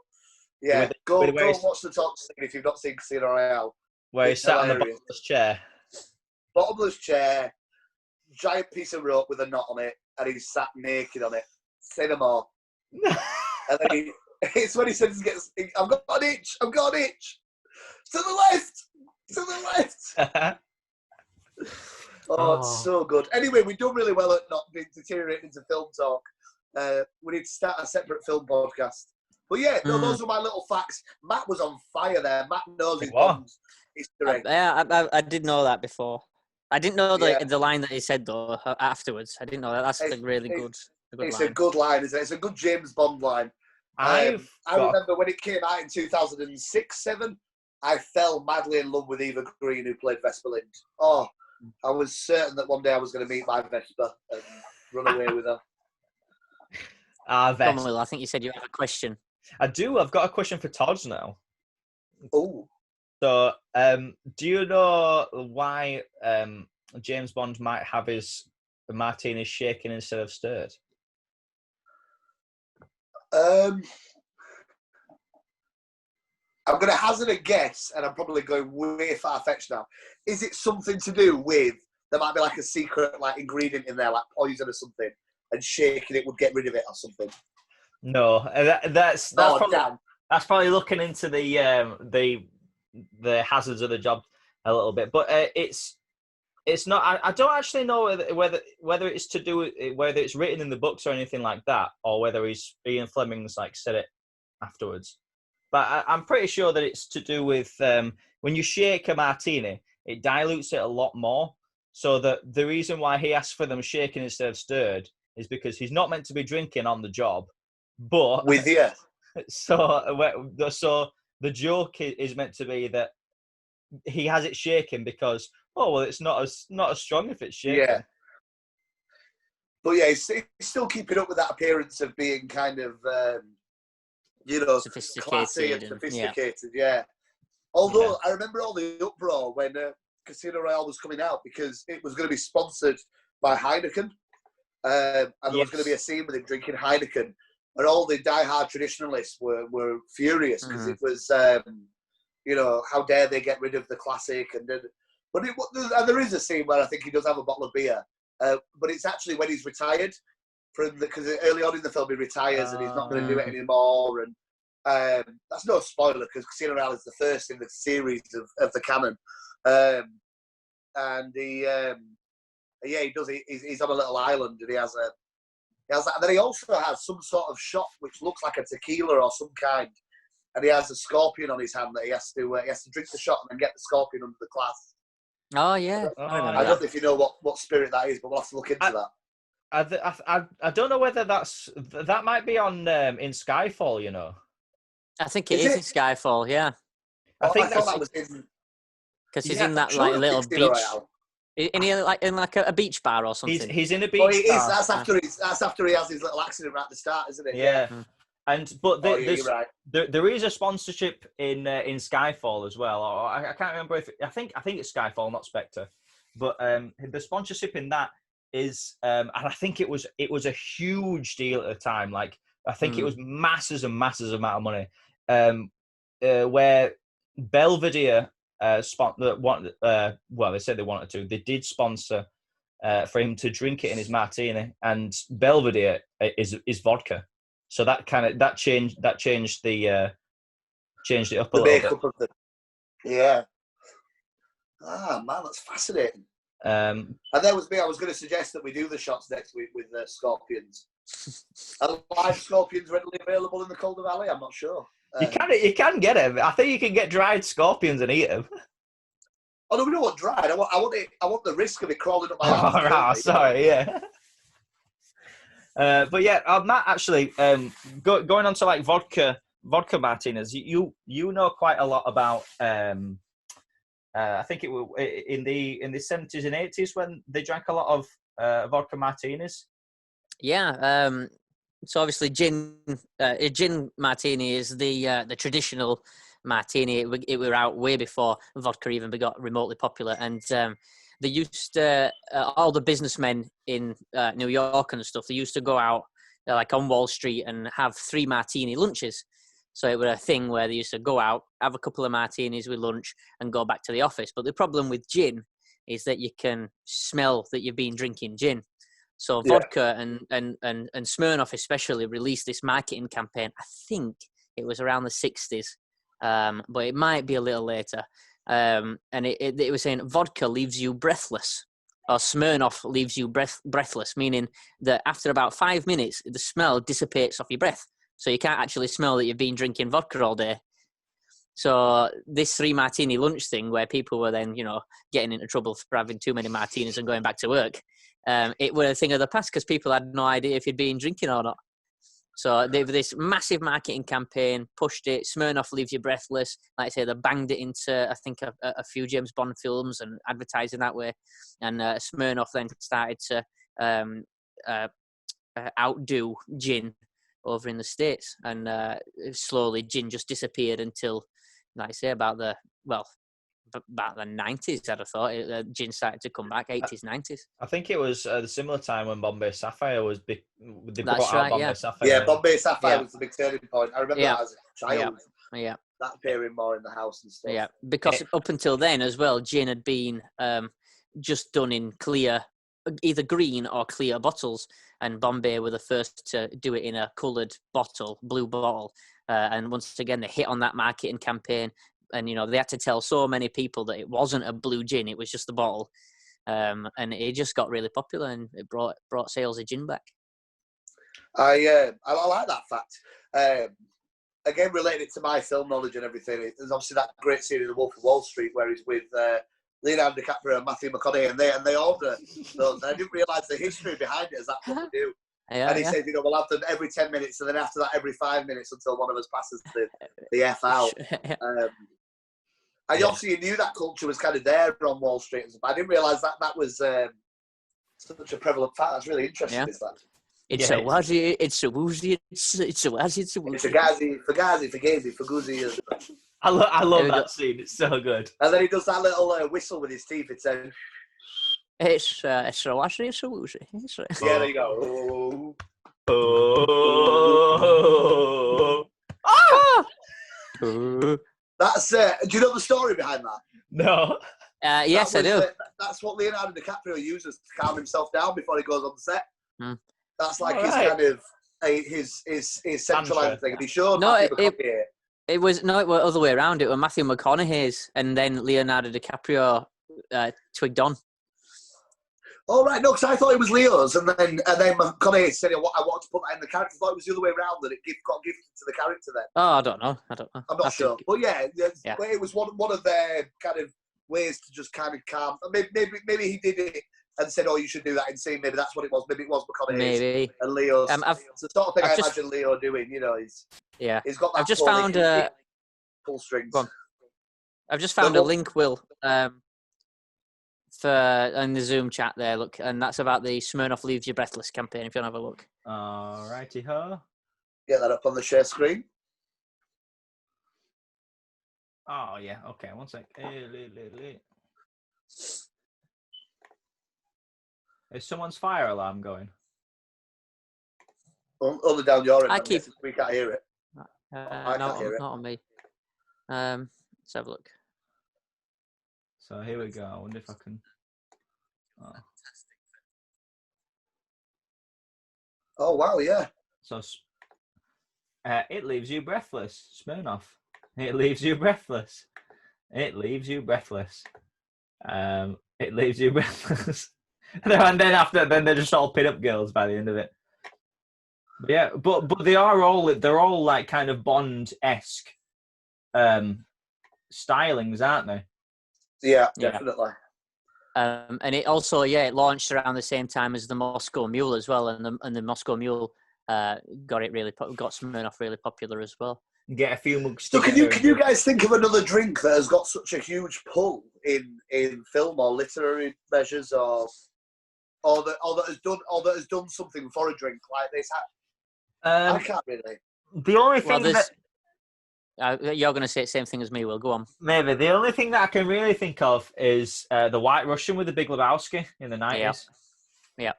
yeah, go and watch the torture scene if you've not seen Casino Royale. Where he's sat on the bottomless chair. Bottomless chair, giant piece of rope with a knot on it, and he's sat naked on it. Say no more. And then it's when he says he gets, I've got an itch. To the left. It's so good. Anyway, we've done really well at not being deteriorating into film talk. We need to start a separate film podcast. But yeah, those are my little facts. Matt was on fire there. Matt knows his Bond history. I did know that before. I didn't know the line that he said though afterwards. I didn't know that. That's a really good It's line. a good line, isn't it? It's a good James Bond line. I remember when it came out in 2006-7, I fell madly in love with Eva Green, who played Vesper Lind. Oh, I was certain that one day I was going to meet my Vesper and run away with her. Vesper. I think you said you have a question. I do. I've got a question for Todd now. Oh. So, do you know why James Bond might have his martinis shaken instead of stirred? I'm going to hazard a guess, and I'm probably going way far-fetched now. Is it something to do with, there might be like a secret like ingredient in there, like poison or something, and shaking it would get rid of it or something? No, that's probably looking into the hazards of the job a little bit, but it's not. I don't actually know whether it's to do with whether it's written in the books or anything like that, or whether Ian Fleming's like said it afterwards. But I'm pretty sure that it's to do with when you shake a martini, it dilutes it a lot more. So that the reason why he asked for them shaken instead of stirred is because he's not meant to be drinking on the job. But with you, so the joke is meant to be that he has it shaken because it's not as strong if it's shaken. Yeah, but yeah, he's still keeping up with that appearance of being kind of classy and sophisticated. Yeah. Although I remember all the uproar when Casino Royale was coming out because it was going to be sponsored by Heineken, and there was going to be a scene with him drinking Heineken. And all the die-hard traditionalists were furious because it was, how dare they get rid of the classic? And there is a scene where I think he does have a bottle of beer, but it's actually when he's retired because early on in the film he retires and he's not going to do it anymore. And that's no spoiler because Casino Royale is the first in the series of the canon. And he does. He's on a little island and he has that. And then he also has some sort of shot which looks like a tequila or some kind, and he has a scorpion on his hand that he has to drink the shot and then get the scorpion under the glass. Oh yeah, I don't know if you know what spirit that is, but we'll have to look into that. I don't know whether that might be on in Skyfall. You know, I think it is in Skyfall. Yeah, I thought that was in because he's in that like little beach. In a beach bar or something. He's in a beach bar. That's after he has his little accident right at the start, isn't it? Yeah. But right. there is a sponsorship in Skyfall as well. Or I can't remember I think it's Skyfall, not Spectre. But the sponsorship in that is, and I think it was a huge deal at the time. Like I think it was masses and masses amount of money. Where Belvedere. They said they wanted to. They did sponsor for him to drink it in his martini, and Belvedere is vodka. So that changed it up a little bit. Yeah. Ah man, that's fascinating. And there was me. I was going to suggest that we do the shots next week with scorpions. Are live scorpions readily available in the Calder Valley? I'm not sure. You can get them. I think you can get dried scorpions and eat them. Oh no, we don't want dried. I want the risk of it crawling up my arm. Sorry, yeah. But yeah, Matt, actually, going on to like vodka martinis. You know quite a lot about. I think it was in the 70s and 80s when they drank a lot of vodka martinis. Yeah. So obviously, a gin martini is the traditional martini. It were out way before vodka even got remotely popular, and they used to, all the businessmen in New York and stuff, they used to go out like on Wall Street and have 3 martini lunches. So it was a thing where they used to go out, have a couple of martinis with lunch and go back to the office. But the problem with gin is that you can smell that you've been drinking gin. So vodka and Smirnoff especially released this marketing campaign. I think it was around the 60s, but it might be a little later. And it was saying vodka leaves you breathless, or Smirnoff leaves you breathless, meaning that after about 5 minutes, the smell dissipates off your breath. So you can't actually smell that you've been drinking vodka all day. So this 3 martini lunch thing, where people were then, getting into trouble for having too many martinis and going back to work, it was a thing of the past because people had no idea if you'd been drinking or not. So they this massive marketing campaign, pushed it. Smirnoff leaves you breathless. Like I say, they banged it into, I think, a few James Bond films and advertising that way. And Smirnoff then started to outdo gin over in the States. And slowly gin just disappeared until, like I say, about the 90s, I'd have thought. Gin started to come back, 80s, 90s. I think it was the similar time when Bombay Sapphire was big. They brought That's out right, Bombay Sapphire. Yeah, Bombay Sapphire was the big turning point. I remember that as a child. Yeah. That appearing more in the house and stuff. Yeah, because up until then as well, gin had been just done in clear, either green or clear bottles, and Bombay were the first to do it in a coloured bottle, blue bottle. And once again, they hit on that marketing campaign. And, they had to tell so many people that it wasn't a blue gin, it was just the bottle. And it just got really popular, and it brought sales of gin back. I like that fact. Again, related to my film knowledge and everything, there's obviously that great series, The Wolf of Wall Street, where he's with Leonardo DiCaprio and Matthew McConaughey, and they order those. And I didn't realise the history behind it. Is that what we do? And he says, we'll have them every 10 minutes, and then after that, every 5 minutes until one of us passes the F out. I obviously knew that culture was kind of there on Wall Street, but I didn't realise that was such a prevalent fact. That's really interesting. Is that? It's a wazzy, it's a woozy, it's a wazzy, it's a woozy. It's a gazi, fugazi, fuguzi. I love that scene. It's so good. And then he does that little whistle with his teeth. It's a wazzy, it's a woozy. Yeah, there you go. That's do you know the story behind that? No. Yes, I do. That's what Leonardo DiCaprio uses to calm himself down before he goes on the set. That's like All his right. kind of his centralizing thing. And he showed it was other way around. It was Matthew McConaughey's, and then Leonardo DiCaprio twigged on. Oh right, no, because I thought it was Leo's, and then McConaughey said I want to put that in the character. I thought it was the other way around, that it got gifted to the character then. Oh, I don't know. I'm not sure, but it was one of their kind of ways to just kind of calm. Maybe he did it and said, "Oh, you should do that in scene." Maybe that's what it was. Maybe it was McConaughey and Leo's. It's the sort of thing I imagine Leo doing. He's got that. I've just found full strings. I've just found a link, Will, for in the Zoom chat there. Look, and that's about the Smirnoff Leaves You Breathless campaign. If you want to have a look. Alrighty ho. Get that up on the share screen. Oh yeah. Okay. One sec. Is someone's fire alarm going? Only down your end. We can't hear it. I can't hear it. Not on me. Let's have a look. So here we go. I wonder if I can. Oh wow! Yeah. So it leaves you breathless. Smirnoff. It leaves you breathless. It leaves you breathless. It leaves you breathless. And then they're just all pin-up girls by the end of it. But yeah, but they're all like kind of Bond-esque stylings, aren't they? Yeah, definitely. And it also it launched around the same time as the Moscow Mule as well, and the Moscow Mule got Smirnoff really popular as well. Get a few mugs. So can you guys think of another drink that has got such a huge pull in film or literary measures, or that has done something for a drink like this? I can't really. The only thing You're going to say the same thing as me. Will go on. Maybe the only thing that I can really think of is the White Russian with the Big Lebowski in the 90s. Yeah.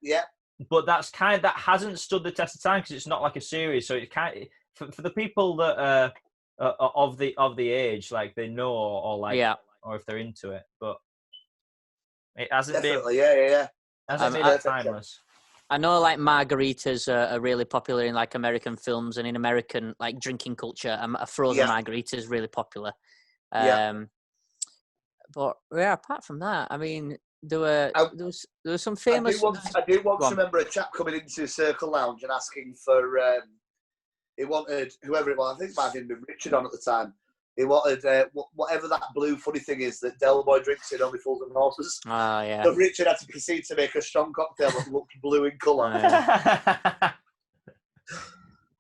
Yeah. But that hasn't stood the test of time because it's not like a series. So it kind for the people that of the age, like they know or if they're into it, but it hasn't Definitely, been. yeah. Hasn't made it timeless. I know, like margaritas are really popular in like American films and in American like drinking culture. A frozen margarita is really popular. But yeah, apart from that, I mean, there was some famous. I do want to remember a chap coming into Circle Lounge and asking for. He wanted whoever it was. I think it might have been Richard on at the time. He wanted whatever that blue funny thing is that Del Boy drinks in Only Fools and Horses. Oh, yeah. So Richard had to proceed to make a strong cocktail that looked blue in colour.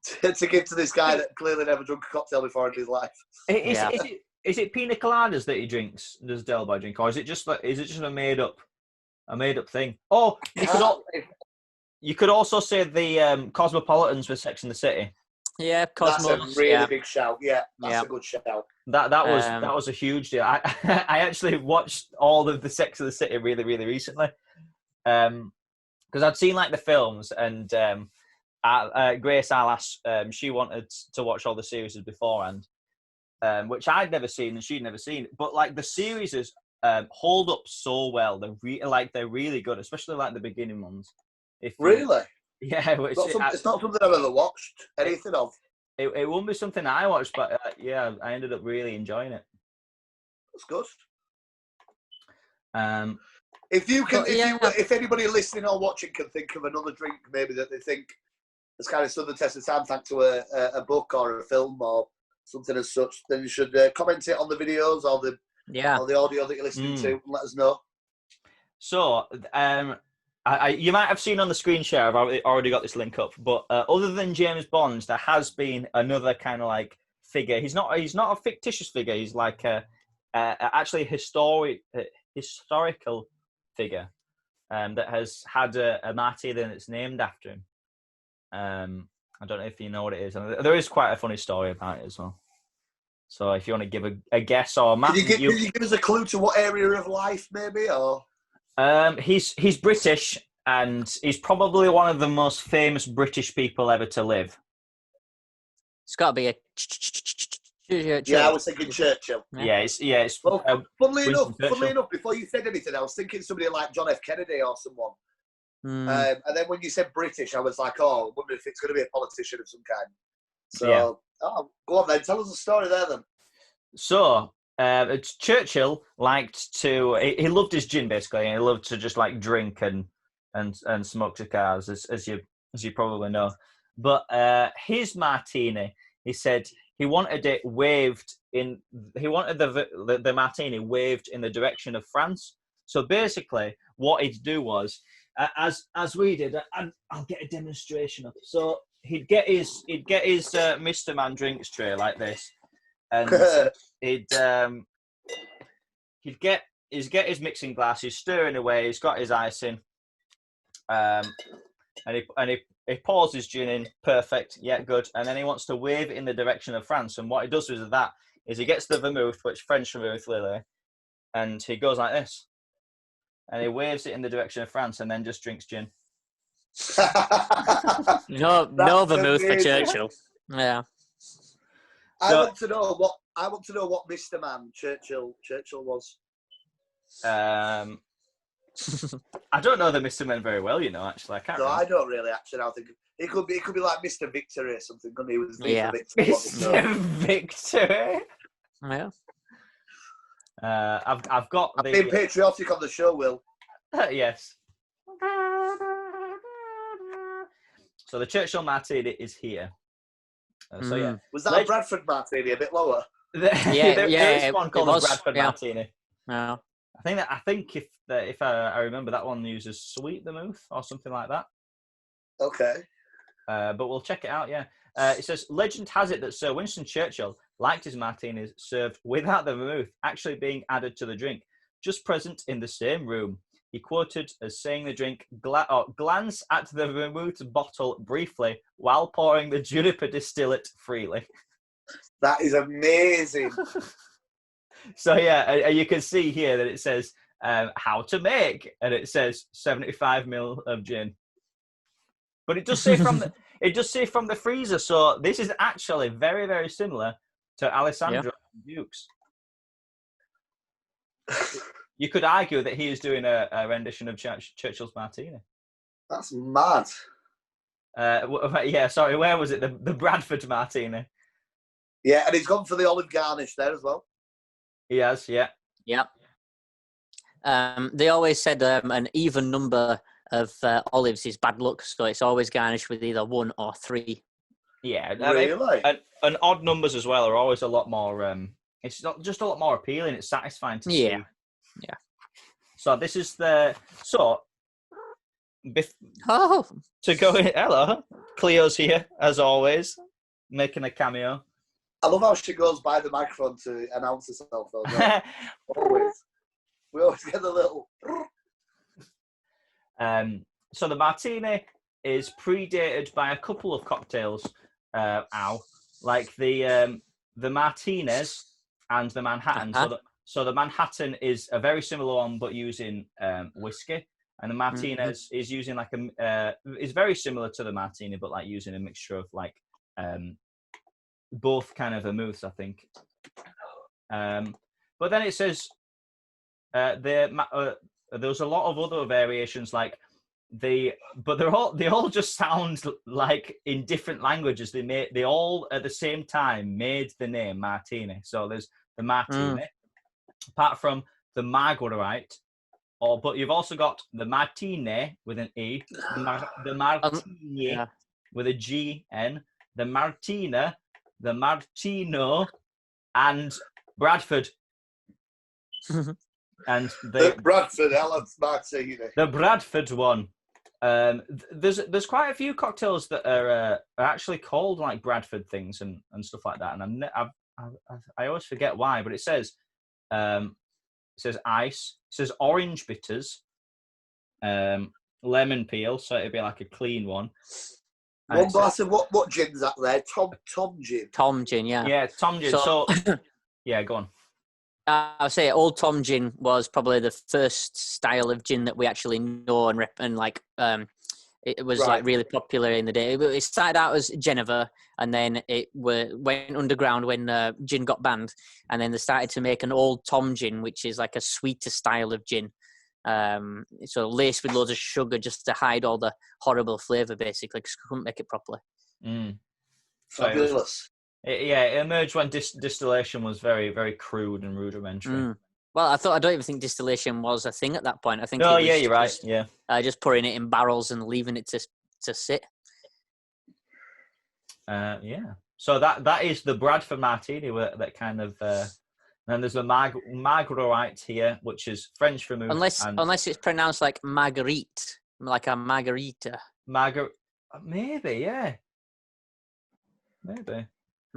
To give to this guy that clearly never drunk a cocktail before in his life. Is it pina coladas that he drinks? Does Del Boy drink, or is it just a made up thing? Oh, you could also say the Cosmopolitans with Sex and the City. Yeah, Cosmos. That's a really big shout. Yeah, that's a good shout. That was a huge deal. I actually watched all of the Sex and the City really, really recently, because I'd seen like the films, and Grace Alas, she wanted to watch all the series beforehand, which I'd never seen and she'd never seen. But like the series hold up so well. They're really good, especially like the beginning ones. Really? Yeah, it's not something I've ever watched anything of. It won't be something I watched, but I ended up really enjoying it. That's good. If anybody listening or watching can think of another drink maybe that they think has kind of stood the test of time, thanks to a book or a film or something as such, then you should comment it on the videos or the audio that you're listening to and let us know. So, you might have seen on the screen share, I've already got this link up, but other than James Bond, there has been another kind of like figure. He's not a fictitious figure. He's like actually a historical figure that has had a martini that's named after him. I don't know if you know what it is. And there is quite a funny story about it as well. So if you want to give a guess or Matt, can you give us a clue to what area of life maybe or? He's British, and he's probably one of the most famous British people ever to live. It's got to be a. Yeah, I was thinking Churchill. Yeah, it's. Well, funnily enough, before you said anything, I was thinking somebody like John F. Kennedy or someone. And then when you said British, I was like, oh, I wonder if it's going to be a politician of some kind. So, go on then, tell us the story there then. So. Churchill liked to. He loved his gin basically, and he loved to just like drink and smoke cigars, as you probably know. But his martini, he said he wanted it waved in. He wanted the martini waved in the direction of France. So basically, what he'd do was, as we did, I'll get a demonstration up. So he'd get his Mr. Man drinks tray like this. And he'd get his mixing glass. He's stirring away. He's got his ice in, and he pours his gin in. Perfect, yeah, good. And then he wants to wave it in the direction of France. And what he does with that is he gets the vermouth, which French vermouth, Lily, and he goes like this, and he waves it in the direction of France, and then just drinks gin. no vermouth for Churchill. Yeah. I want to know what Mr. Man Churchill was. I don't know the Mr. Man very well, actually. I can't. No, I don't really actually. I think it could be like Mr. Victory or something. Couldn't he? Was Mr. Victory. Yeah. I've got. I've been patriotic on the show, Will. Yes. So the Churchill Martini is here. So yeah, was that a Bradford Martini a bit lower? There is one called a Bradford Martini. No, I think if I remember, that one uses sweet vermouth or something like that. Okay. But we'll check it out. Yeah. It says legend has it that Sir Winston Churchill liked his martinis served without the vermouth actually being added to the drink, just present in the same room. He quoted as saying the drink, glance at the vermouth bottle briefly while pouring the juniper distillate freely. That is amazing. So yeah, you can see here that it says how to make, and it says 75 ml of gin. But it does say from the freezer. So this is actually very, very similar to Alessandro Duke's. You could argue that he is doing a rendition of Churchill's Martini. That's mad. Yeah, sorry, where was it? The Bradford Martini. Yeah, and he's gone for the olive garnish there as well. He has, yeah. Yep. They always said an even number of olives is bad luck, so it's always garnished with either 1 or 3. Yeah, really. And odd numbers as well are always a lot more. It's not just a lot more appealing. It's satisfying to see. Yeah. So this is Oh, to go in. Hello, Cleo's here as always, making a cameo. I love how she goes by the microphone to announce herself. Though, always. We always get the little. So the Martini is predated by a couple of cocktails. Like the Martinez and the Manhattan. So the Manhattan is a very similar one, but using whiskey, and the Martinez is using like is very similar to the Martini, but like using a mixture of like both kind of vermouths, I think. But then it says there's a lot of other variations, like but they all just sound like in different languages. They all at the same time made the name Martini. So there's the Martini, apart from the Marguerite, but you've also got the Martini with an E, the Martini with a G-N, the Martina, the Martino, and Bradford. And the Bradford Martini. The Bradford one. There's quite a few cocktails that are actually called like Bradford things and stuff like that, and I always forget why, but it says ice, it says orange bitters, lemon peel, so it'd be like a clean one. And one glass of what gin's that there? Tom gin. Tom gin, yeah. Yeah, Tom gin. So yeah, go on. I'll say Old Tom gin was probably the first style of gin that we actually know and like it was like really popular in the day. It started out as Geneva, and then it went underground when gin got banned, and then they started to make an Old Tom gin, which is like a sweeter style of gin. So laced with loads of sugar just to hide all the horrible flavour, basically, because we couldn't make it properly. Fabulous. It emerged when distillation was very, very crude and rudimentary. Well, I don't even think distillation was a thing at that point. I think. Oh, yeah, you're right. Yeah. Just pouring it in barrels and leaving it to sit. Yeah. So that is the Bradford Martini. That kind of. And there's the Marguerite here, which is French vermouth. Unless it's pronounced like Marguerite, like a margarita. Maybe, yeah. Maybe.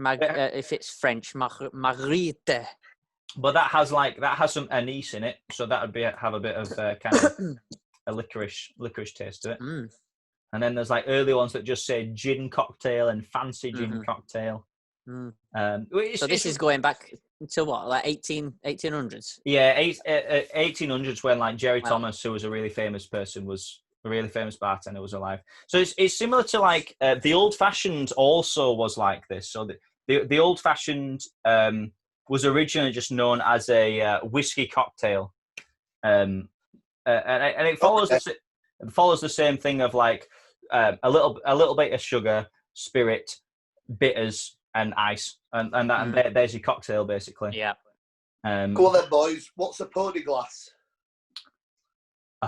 If it's French, Marguerite. But that has some anise in it, so that would have a bit of kind of a licorice taste to it. And then there's like early ones that just say gin cocktail and fancy gin cocktail. So this is going back to what, like 1800s? Yeah, 1800s when like Jerry Thomas, who was a really famous person, was a really famous bartender, was alive. So it's similar to like the old fashioned also was like this. So the old fashioned was originally just known as a whiskey cocktail, and it follows the same thing of like a little bit of sugar, spirit, bitters, and ice, and there's your cocktail basically. Yeah. Go on then, boys. What's a pony glass?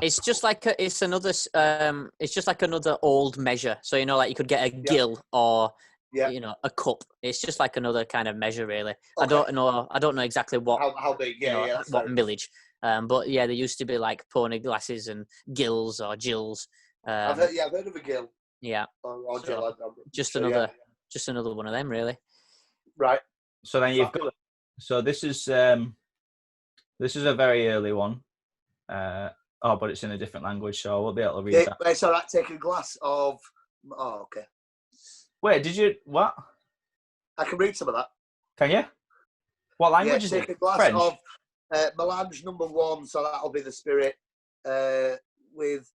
It's just like another old measure. So like you could get a gill or a cup. It's just like another kind of measure, really. Okay. I don't know exactly what how big. What millage. But yeah, there used to be like pony glasses and gills or gills. I've heard of a gill. Yeah. Or so gill. Just another one of them, really. Right. So then you've got. So this is a very early one. But it's in a different language, so I won't be able to read that. It's all right. Take a glass of. Oh, okay. Wait, did you what? I can read some of that. Can you? What language is take it? a glass French? of Melange #1, so that'll be the spirit, with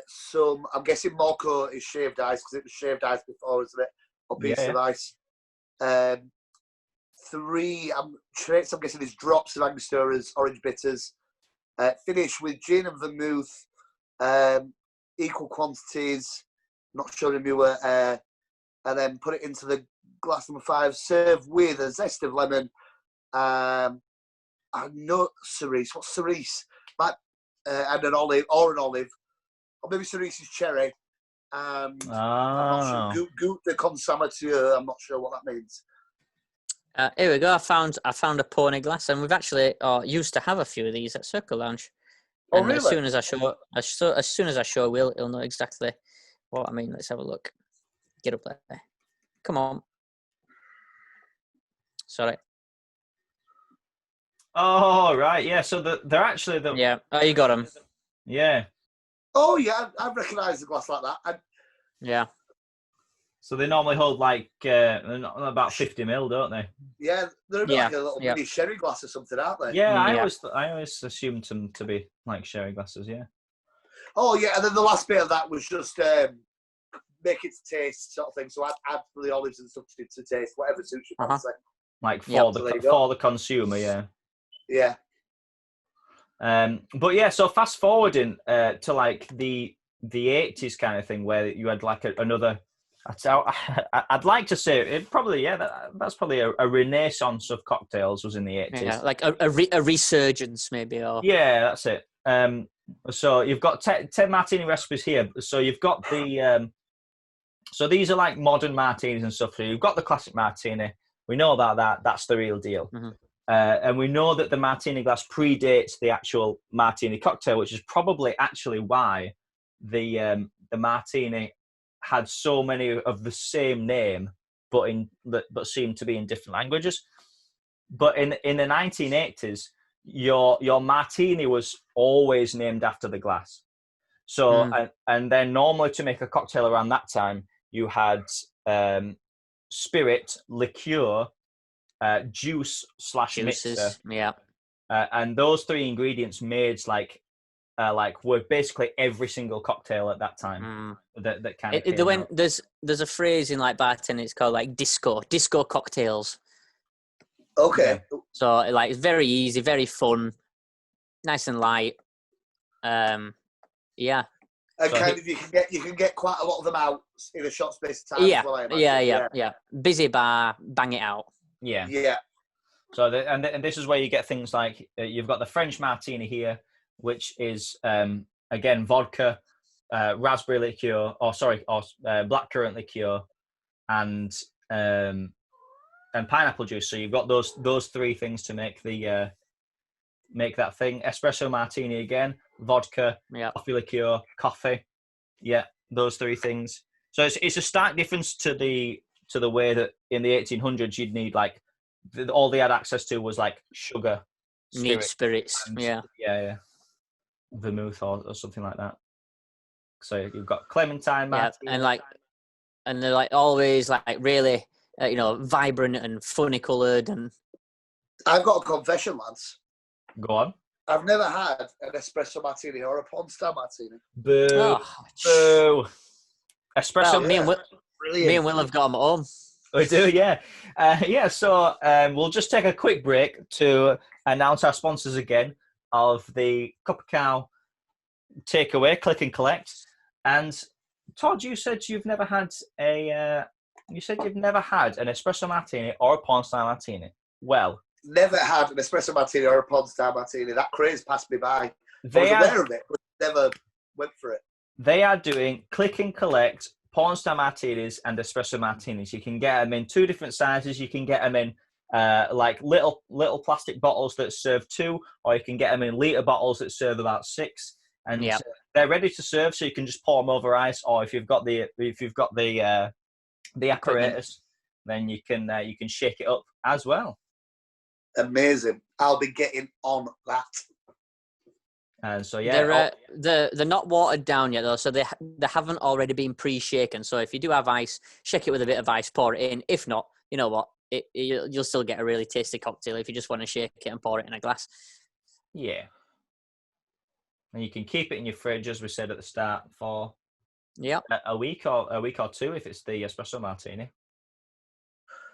some, I'm guessing Morocco is shaved ice, because it was shaved ice before, isn't it? Or piece of ice. 3 traits, I'm guessing, is drops of Angostora's orange bitters. Finish with gin and vermouth, equal quantities, not sure if you were, and then put it into the glass #5. Serve with a zest of lemon. I know cerise. What's cerise? And an olive, or maybe cerise is cherry. I'm not sure. Goût de consommateur. I'm not sure what that means. Here we go. I found a pony glass, and we've actually used to have a few of these at Circle Lounge. And really? as soon as I show Will, he'll know exactly what I mean. Let's have a look. Get up there. Come on. Sorry. Oh, right. Yeah. So they're actually the. Yeah. Oh, you got them. Yeah. Oh, yeah. I recognise the glass like that. Yeah. So they normally hold like about 50 ml, don't they? Yeah, they're like a little mini sherry glass or something, aren't they? Yeah, I always assumed them to be like sherry glasses. Yeah. Oh yeah, and then the last bit of that was just make it to taste sort of thing. So add the olives and stuff to taste, whatever suits you. Like for the consumer, yeah. Yeah. But yeah, so fast forwarding to like the 80s kind of thing, where you had like another. I'd like to say it probably, that's probably a renaissance of cocktails was in the 80s. Yeah, like a resurgence maybe. Or yeah, that's it. So you've got 10 martini recipes here. So you've got the so these are like modern martinis and stuff. So you've got the classic martini. We know about that. That's the real deal. Mm-hmm. And we know that the martini glass predates the actual martini cocktail, which is probably actually why the martini had so many of the same name, but seemed to be in different languages. But in the 1980s, your martini was always named after the glass. So and then normally to make a cocktail around that time, you had spirit, liqueur, juice / mixer, and those 3 ingredients made were basically every single cocktail at that time. That kind of came out. There's a phrase in like bartending, it's called like disco cocktails. Okay. Yeah. So like it's very easy, very fun, nice and light. Yeah. And so kind of you can get quite a lot of them out in a short space of time. Yeah. As well, yeah. Busy bar, bang it out. Yeah. Yeah. So and this is where you get things like you've got the French martini here, which is again vodka, raspberry liqueur, or blackcurrant liqueur, and pineapple juice. So you've got those 3 things to make make that thing. Espresso martini again, vodka, coffee liqueur, coffee. Yeah, those 3 things. So it's a stark difference to the way that in the 1800s you'd need like all they had access to was like sugar, spirits. Yeah. Vermouth or something like that. So you've got clementine martini, and they're like always like really vibrant and funny coloured. And I've got a confession, lads. Go on. I've never had an espresso martini or a porn star martini. Boo. Boo. Espresso. Me and Will have got them at home. We do, yeah. So we'll just take a quick break to announce our sponsors again of the Cup of Cow takeaway, click and collect. And Todd, you said you've never had an espresso martini or a porn style martini. Well, never had an espresso martini or a porn style martini. That craze passed me by. I was aware of it, but never went for it. They are doing click and collect porn style martinis and espresso martinis. You can get them in 2 different sizes. You can get them in like little plastic bottles that serve 2, or you can get them in litre bottles that serve about 6. And they're ready to serve, so you can just pour them over ice, or if you've got the apparatus, then you can shake it up as well. Amazing! I'll be getting on that. And so they're not watered down yet though, so they haven't already been pre-shaken. So if you do have ice, shake it with a bit of ice, pour it in. If not, you know what? you'll still get a really tasty cocktail if you just want to shake it and pour it in a glass. Yeah. And you can keep it in your fridge, as we said at the start, for a week or two if it's the espresso martini.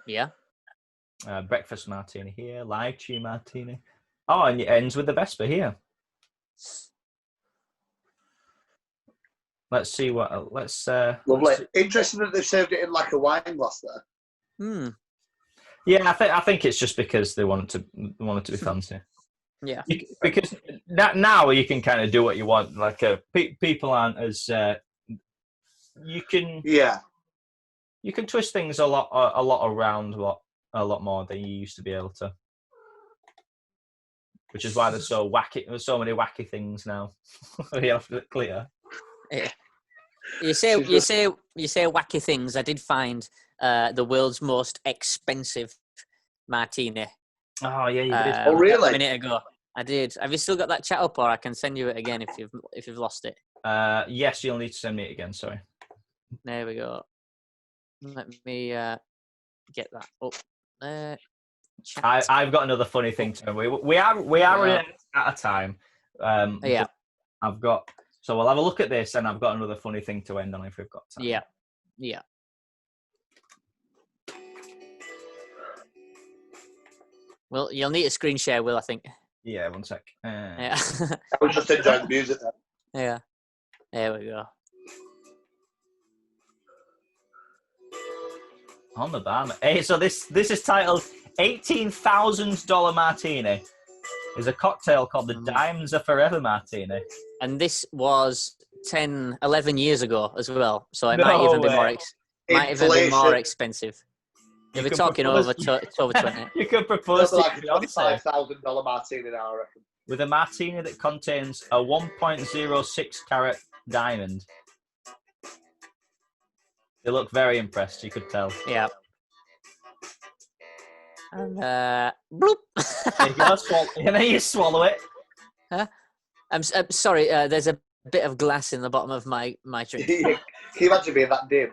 Yeah. Breakfast martini here, lychee martini. Oh, and it ends with the Vesper here. Let's see what. Let's. Lovely. Interesting that they've served it in like a wine glass there. Yeah, I think it's just because they want it to be fancy. Yeah. Because now you can kind of do what you want. Like people aren't as you can. Yeah. You can twist things a lot around a lot more than you used to be able to. Which is why there's so wacky. There's so many wacky things now. You have to clear. Yeah. You say wacky things. I did find the world's most expensive martini. Oh yeah, you did. Oh really? A minute ago, I did. Have you still got that chat up, or I can send you it again if you've lost it? Yes, you'll need to send me it again. Sorry. There we go. Let me get that up there. I've got another funny thing to we are running out of time. Yeah. I've got. So we'll have a look at this, and I've got another funny thing to end on if we've got time. Yeah. Yeah. Well, you'll need a screen share, Will, I think. Yeah, one sec. Yeah. I was just enjoying the music then. Yeah. There we go. On the bar. Hey, so this is titled $18,000 Martini. Is a cocktail called the Diamonds Are Forever Martini. And this was 10, 11 years ago as well. So it might even be more expensive. If we're talking over 20. You could propose to like a Beyonce. $25,000 martini now, I reckon. With a martini that contains a 1.06 carat diamond. They look very impressed, you could tell. Yeah. And bloop. There you go, and then you swallow it. Huh? I'm sorry, there's a bit of glass in the bottom of my drink. Can you imagine being that dim?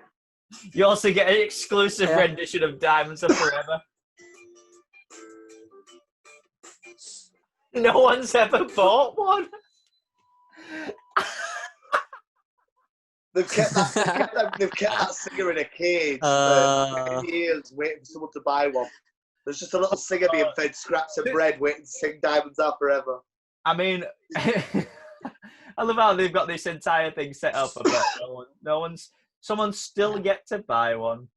You also get an exclusive rendition of Diamonds Are Forever. No one's ever bought one. They've kept that singer in a cage for years, waiting for someone to buy one. There's just a little singer being fed scraps of bread, waiting to sing "Diamonds Are Forever." I mean, I love how they've got this entire thing set up, but someone's still yet to buy one.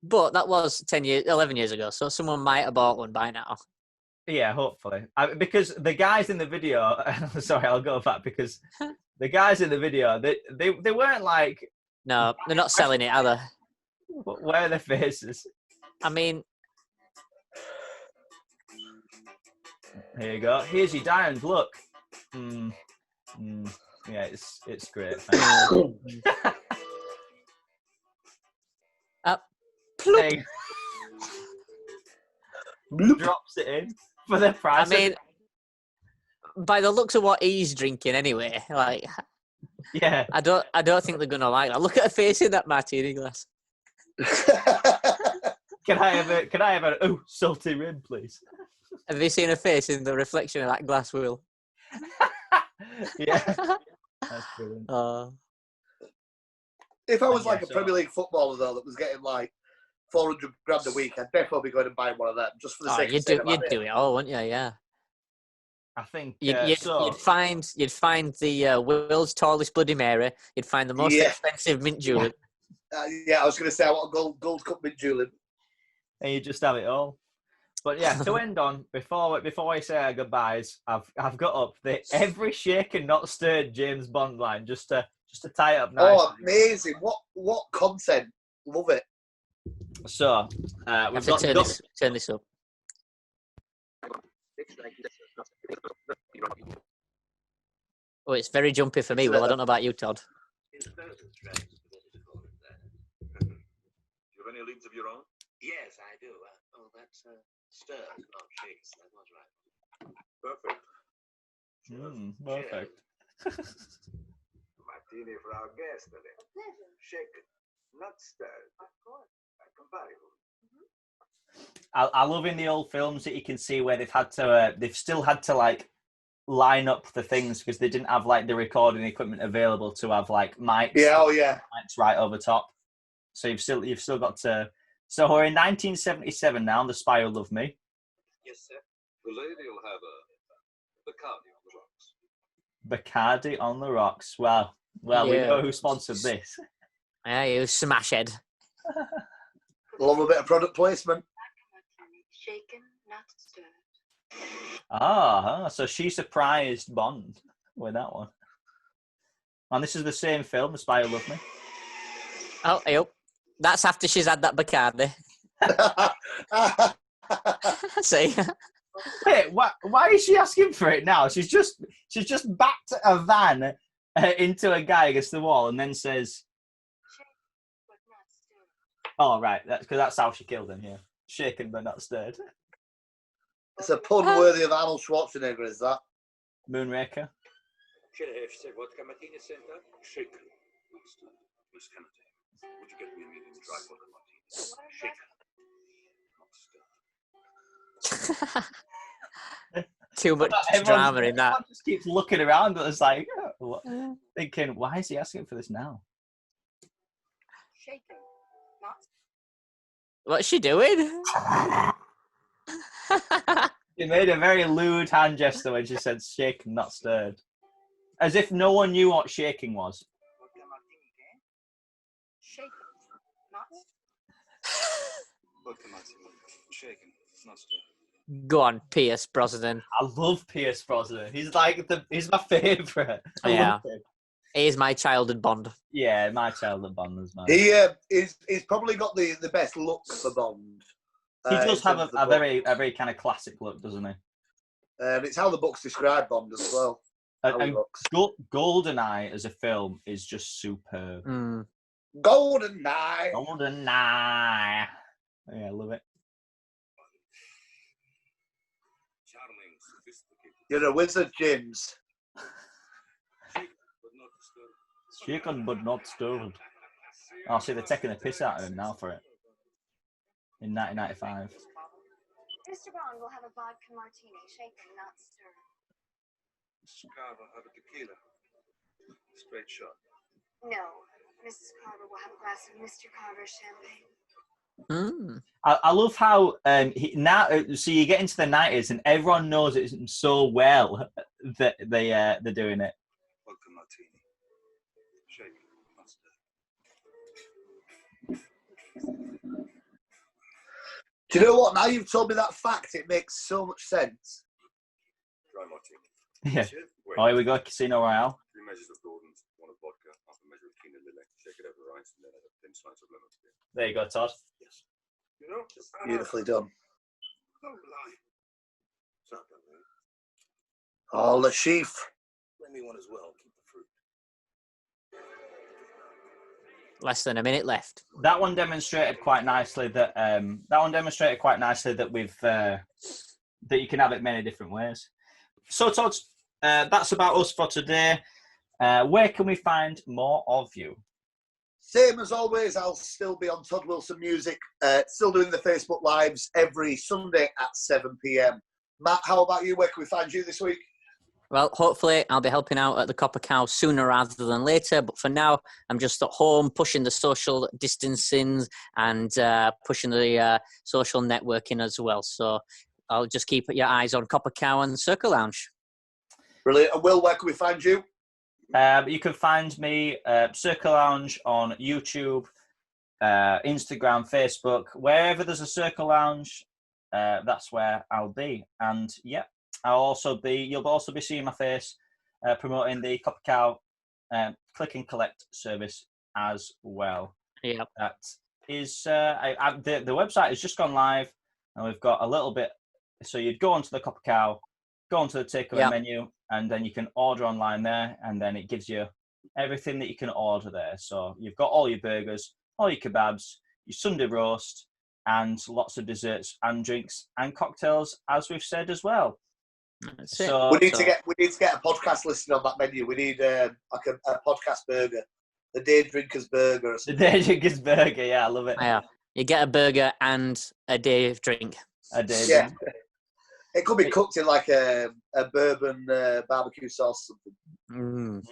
But that was 11 years ago, so someone might have bought one by now. Yeah, hopefully. Because the guys in the video, sorry, I'll go back because the guys in the video, they weren't like... No, they're not selling it, are they? Where are their faces? I mean... Here you go. Here's your diamond, look. Yeah, it's great. Drops it in for the price. I mean, by the looks of what he's drinking, anyway, like, yeah, I don't think they're gonna like that. Look at her face in that martini glass. Can I have a salty rim, please? Have you seen her face in the reflection of that glass, Will? Yeah, that's brilliant. If I was like a Premier League footballer though that was getting like 400 grand a week, I'd definitely be going and buying one of them just for the sake of you'd do it all, wouldn't you? Yeah. I think you'd find the world's tallest Bloody Mary. You'd find the most expensive mint julep. I was going to say I want a gold cup mint julep. And you just have it all. But yeah, to end on, before I say our goodbyes, I've got up the every shaken not stirred James Bond line just to tie it up nicely. Oh, amazing! What content? Love it. So we've got turn this up. Oh, it's very jumpy for me. Well, I don't know about you, Todd. Do you have any leads of your own? Yes, I do. That's stir, not shakes. That was right. Perfect. Perfect. Martini for our guest today. Shaken, not stirred. Of course. Compatible. I love in the old films that you can see where they've still had to like line up the things because they didn't have like the recording equipment available to have like mics. Yeah, oh yeah. Mics right over top. So you've still got to. So we're in 1977 now. The Spy Who Loved Me. Yes, sir. The lady will have a Bacardi on the rocks. Bacardi on the rocks. Well, we Yeah. know who sponsored this. Yeah, you smash head. Love a bit of product placement. Shaken, not stirred. So she surprised Bond with that one. And this is the same film, The Spy Who Loved Me. Oh, yep. That's after she's had that Bacardi. See? Wait, why is she asking for it now? She's just backed a van into a guy against the wall and then says, Shaken, but not stirred. "Oh right, that's how she killed him." Yeah, shaken but not stirred. It's a pun worthy of Arnold Schwarzenegger, is that? Moonraker. Vodka Martini Center. Shaken. Not stirred. Miss Kennedy, would you get me a medium dry vodka martini? Shaken. Not stirred. Too much Everyone- drama in that. everyone just keeps looking around and it's like, thinking, why is he asking for this now? Shaken, not What's she doing? She made a very lewd hand gesture when she said shaken, not stirred. As if no one knew what shaking was. vodka martini, eh? Shaken, not Vodka martini. Shaken. Not stirred. Go on, Pierce Brosnan. I love Pierce Brosnan. He's like he's my favourite. I Yeah. love him. He's my childhood Bond. Yeah, my childhood Bond was mine. He's probably got the best look for Bond. He does in have terms of the a book. very kind of classic look, doesn't he? It's how the books describe Bond as well. How he And looks. GoldenEye as a film is just superb. Mm. GoldenEye. GoldenEye. Yeah, I love it. Charming, sophisticated. You're a wizard, James. But not stirred. Shaken but not stirred. Oh, see, they're taking the piss out of him now for it. In 1995. Mr. Bond will have a vodka martini, shaken, not stirred. Mrs. Carver have a tequila. Straight shot. No, Mrs. Carver will have a glass of Mr. Carver champagne. Mm. I love how so you get into the 90s and everyone knows it so well that they're doing it. Vodka martini. Shaken. Not stirred. Do you know what? Now you've told me that fact, it makes so much sense. Dry martini. Yeah. Wait. Oh, here we go, Casino Royale. 3 measures of Gordon's, 1 of vodka, half a measure of Kina Lily. Shake it over ice and then add a thin slice of lemon peel. There you go, Todd. Yes. You know, Beautifully done. Don't lie. It's not done, man. Oh, Le Chiffre. Let me one as well. Keep the fruit. Less than a minute left. That one demonstrated quite nicely that we've that you can have it many different ways. So, Todd, that's about us for today. Where can we find more of you? Same as always, I'll still be on Todd Wilson Music, still doing the Facebook Lives every Sunday at 7 p.m. Matt, how about you? Where can we find you this week? Well, hopefully I'll be helping out at the Copper Cow sooner rather than later. But for now, I'm just at home pushing the social distancing and pushing the social networking as well. So I'll just keep your eyes on Copper Cow and Circle Lounge. Brilliant. And Will, where can we find you? You can find me Circle Lounge on YouTube, Instagram, Facebook, wherever there's a Circle Lounge. That's where I'll be. And yeah, you'll also be seeing my face promoting the Copper Cow click and collect service as well. Yeah, that is the website has just gone live, and we've got a little bit. So you'd go onto the Copper Cow, go onto the takeaway menu, and then you can order online there, and then it gives you everything that you can order there. So you've got all your burgers, all your kebabs, your Sunday roast, and lots of desserts and drinks and cocktails, as we've said as well. that's So We need to get a podcast listed on that menu. We need like a podcast burger, the Day Drinkers Burger. Or the something. Day Drinkers Burger, yeah, I love it. Yeah. You get a burger and a day of drink. A day. Yeah. It could be cooked in like a bourbon barbecue sauce or something.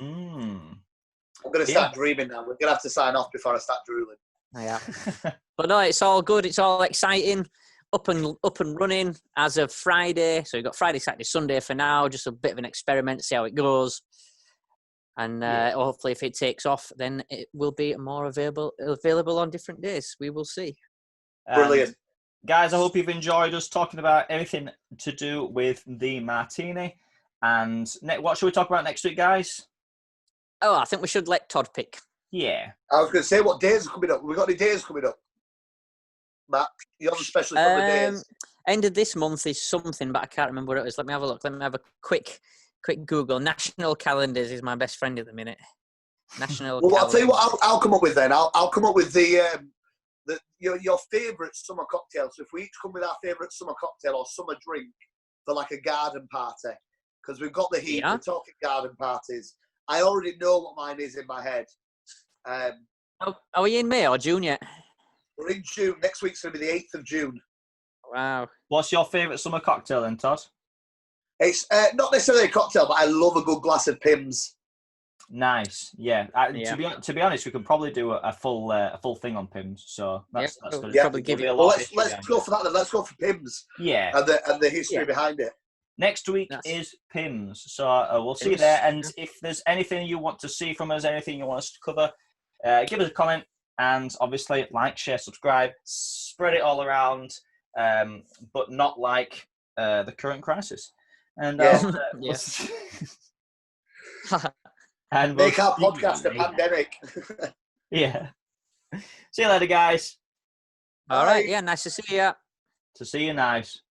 I'm going to start dreaming now. We're going to have to sign off before I start drooling. Yeah. But no, it's all good. It's all exciting. Up and running as of Friday. So we've got Friday, Saturday, Sunday for now. Just a bit of an experiment, see how it goes. And hopefully if it takes off, then it will be more available on different days. We will see. Brilliant. Guys, I hope you've enjoyed us talking about everything to do with the martini. And what should we talk about next week, guys? Oh, I think we should let Todd pick. Yeah. I was going to say, what days are coming up? We got any days coming up? Matt, you're the specialist on the days. End of this month is something, but I can't remember what it is. Let me have a look. Let me have a quick Google. National calendars is my best friend at the minute. National. Well, I'll tell you what I'll come up with then. I'll come up with your favourite summer cocktail. So if we each come with our favourite summer cocktail or summer drink for like a garden party, because we've got the heat, we're talking garden parties. I already know what mine is in my head. Are we in May or June yet? We're in June. Next week's going to be the 8th of June. Wow. What's your favourite summer cocktail then, Todd? It's not necessarily a cocktail, but I love a good glass of Pimm's. Nice. Yeah. To be honest, we could probably do a full thing on Pimm's. So that's good. Yeah. Probably give you let's go for that then. Let's go for Pimm's. Yeah. And the history behind it. Next week is Pimm's. So we'll see you there. And if there's anything you want to see from us, anything you want us to cover, give us a comment. And obviously, like, share, subscribe, spread it all around, but not like the current crisis. And and make our podcast a pandemic. Yeah. See you later, guys. All right. Yeah. Nice to see you. To see you, nice.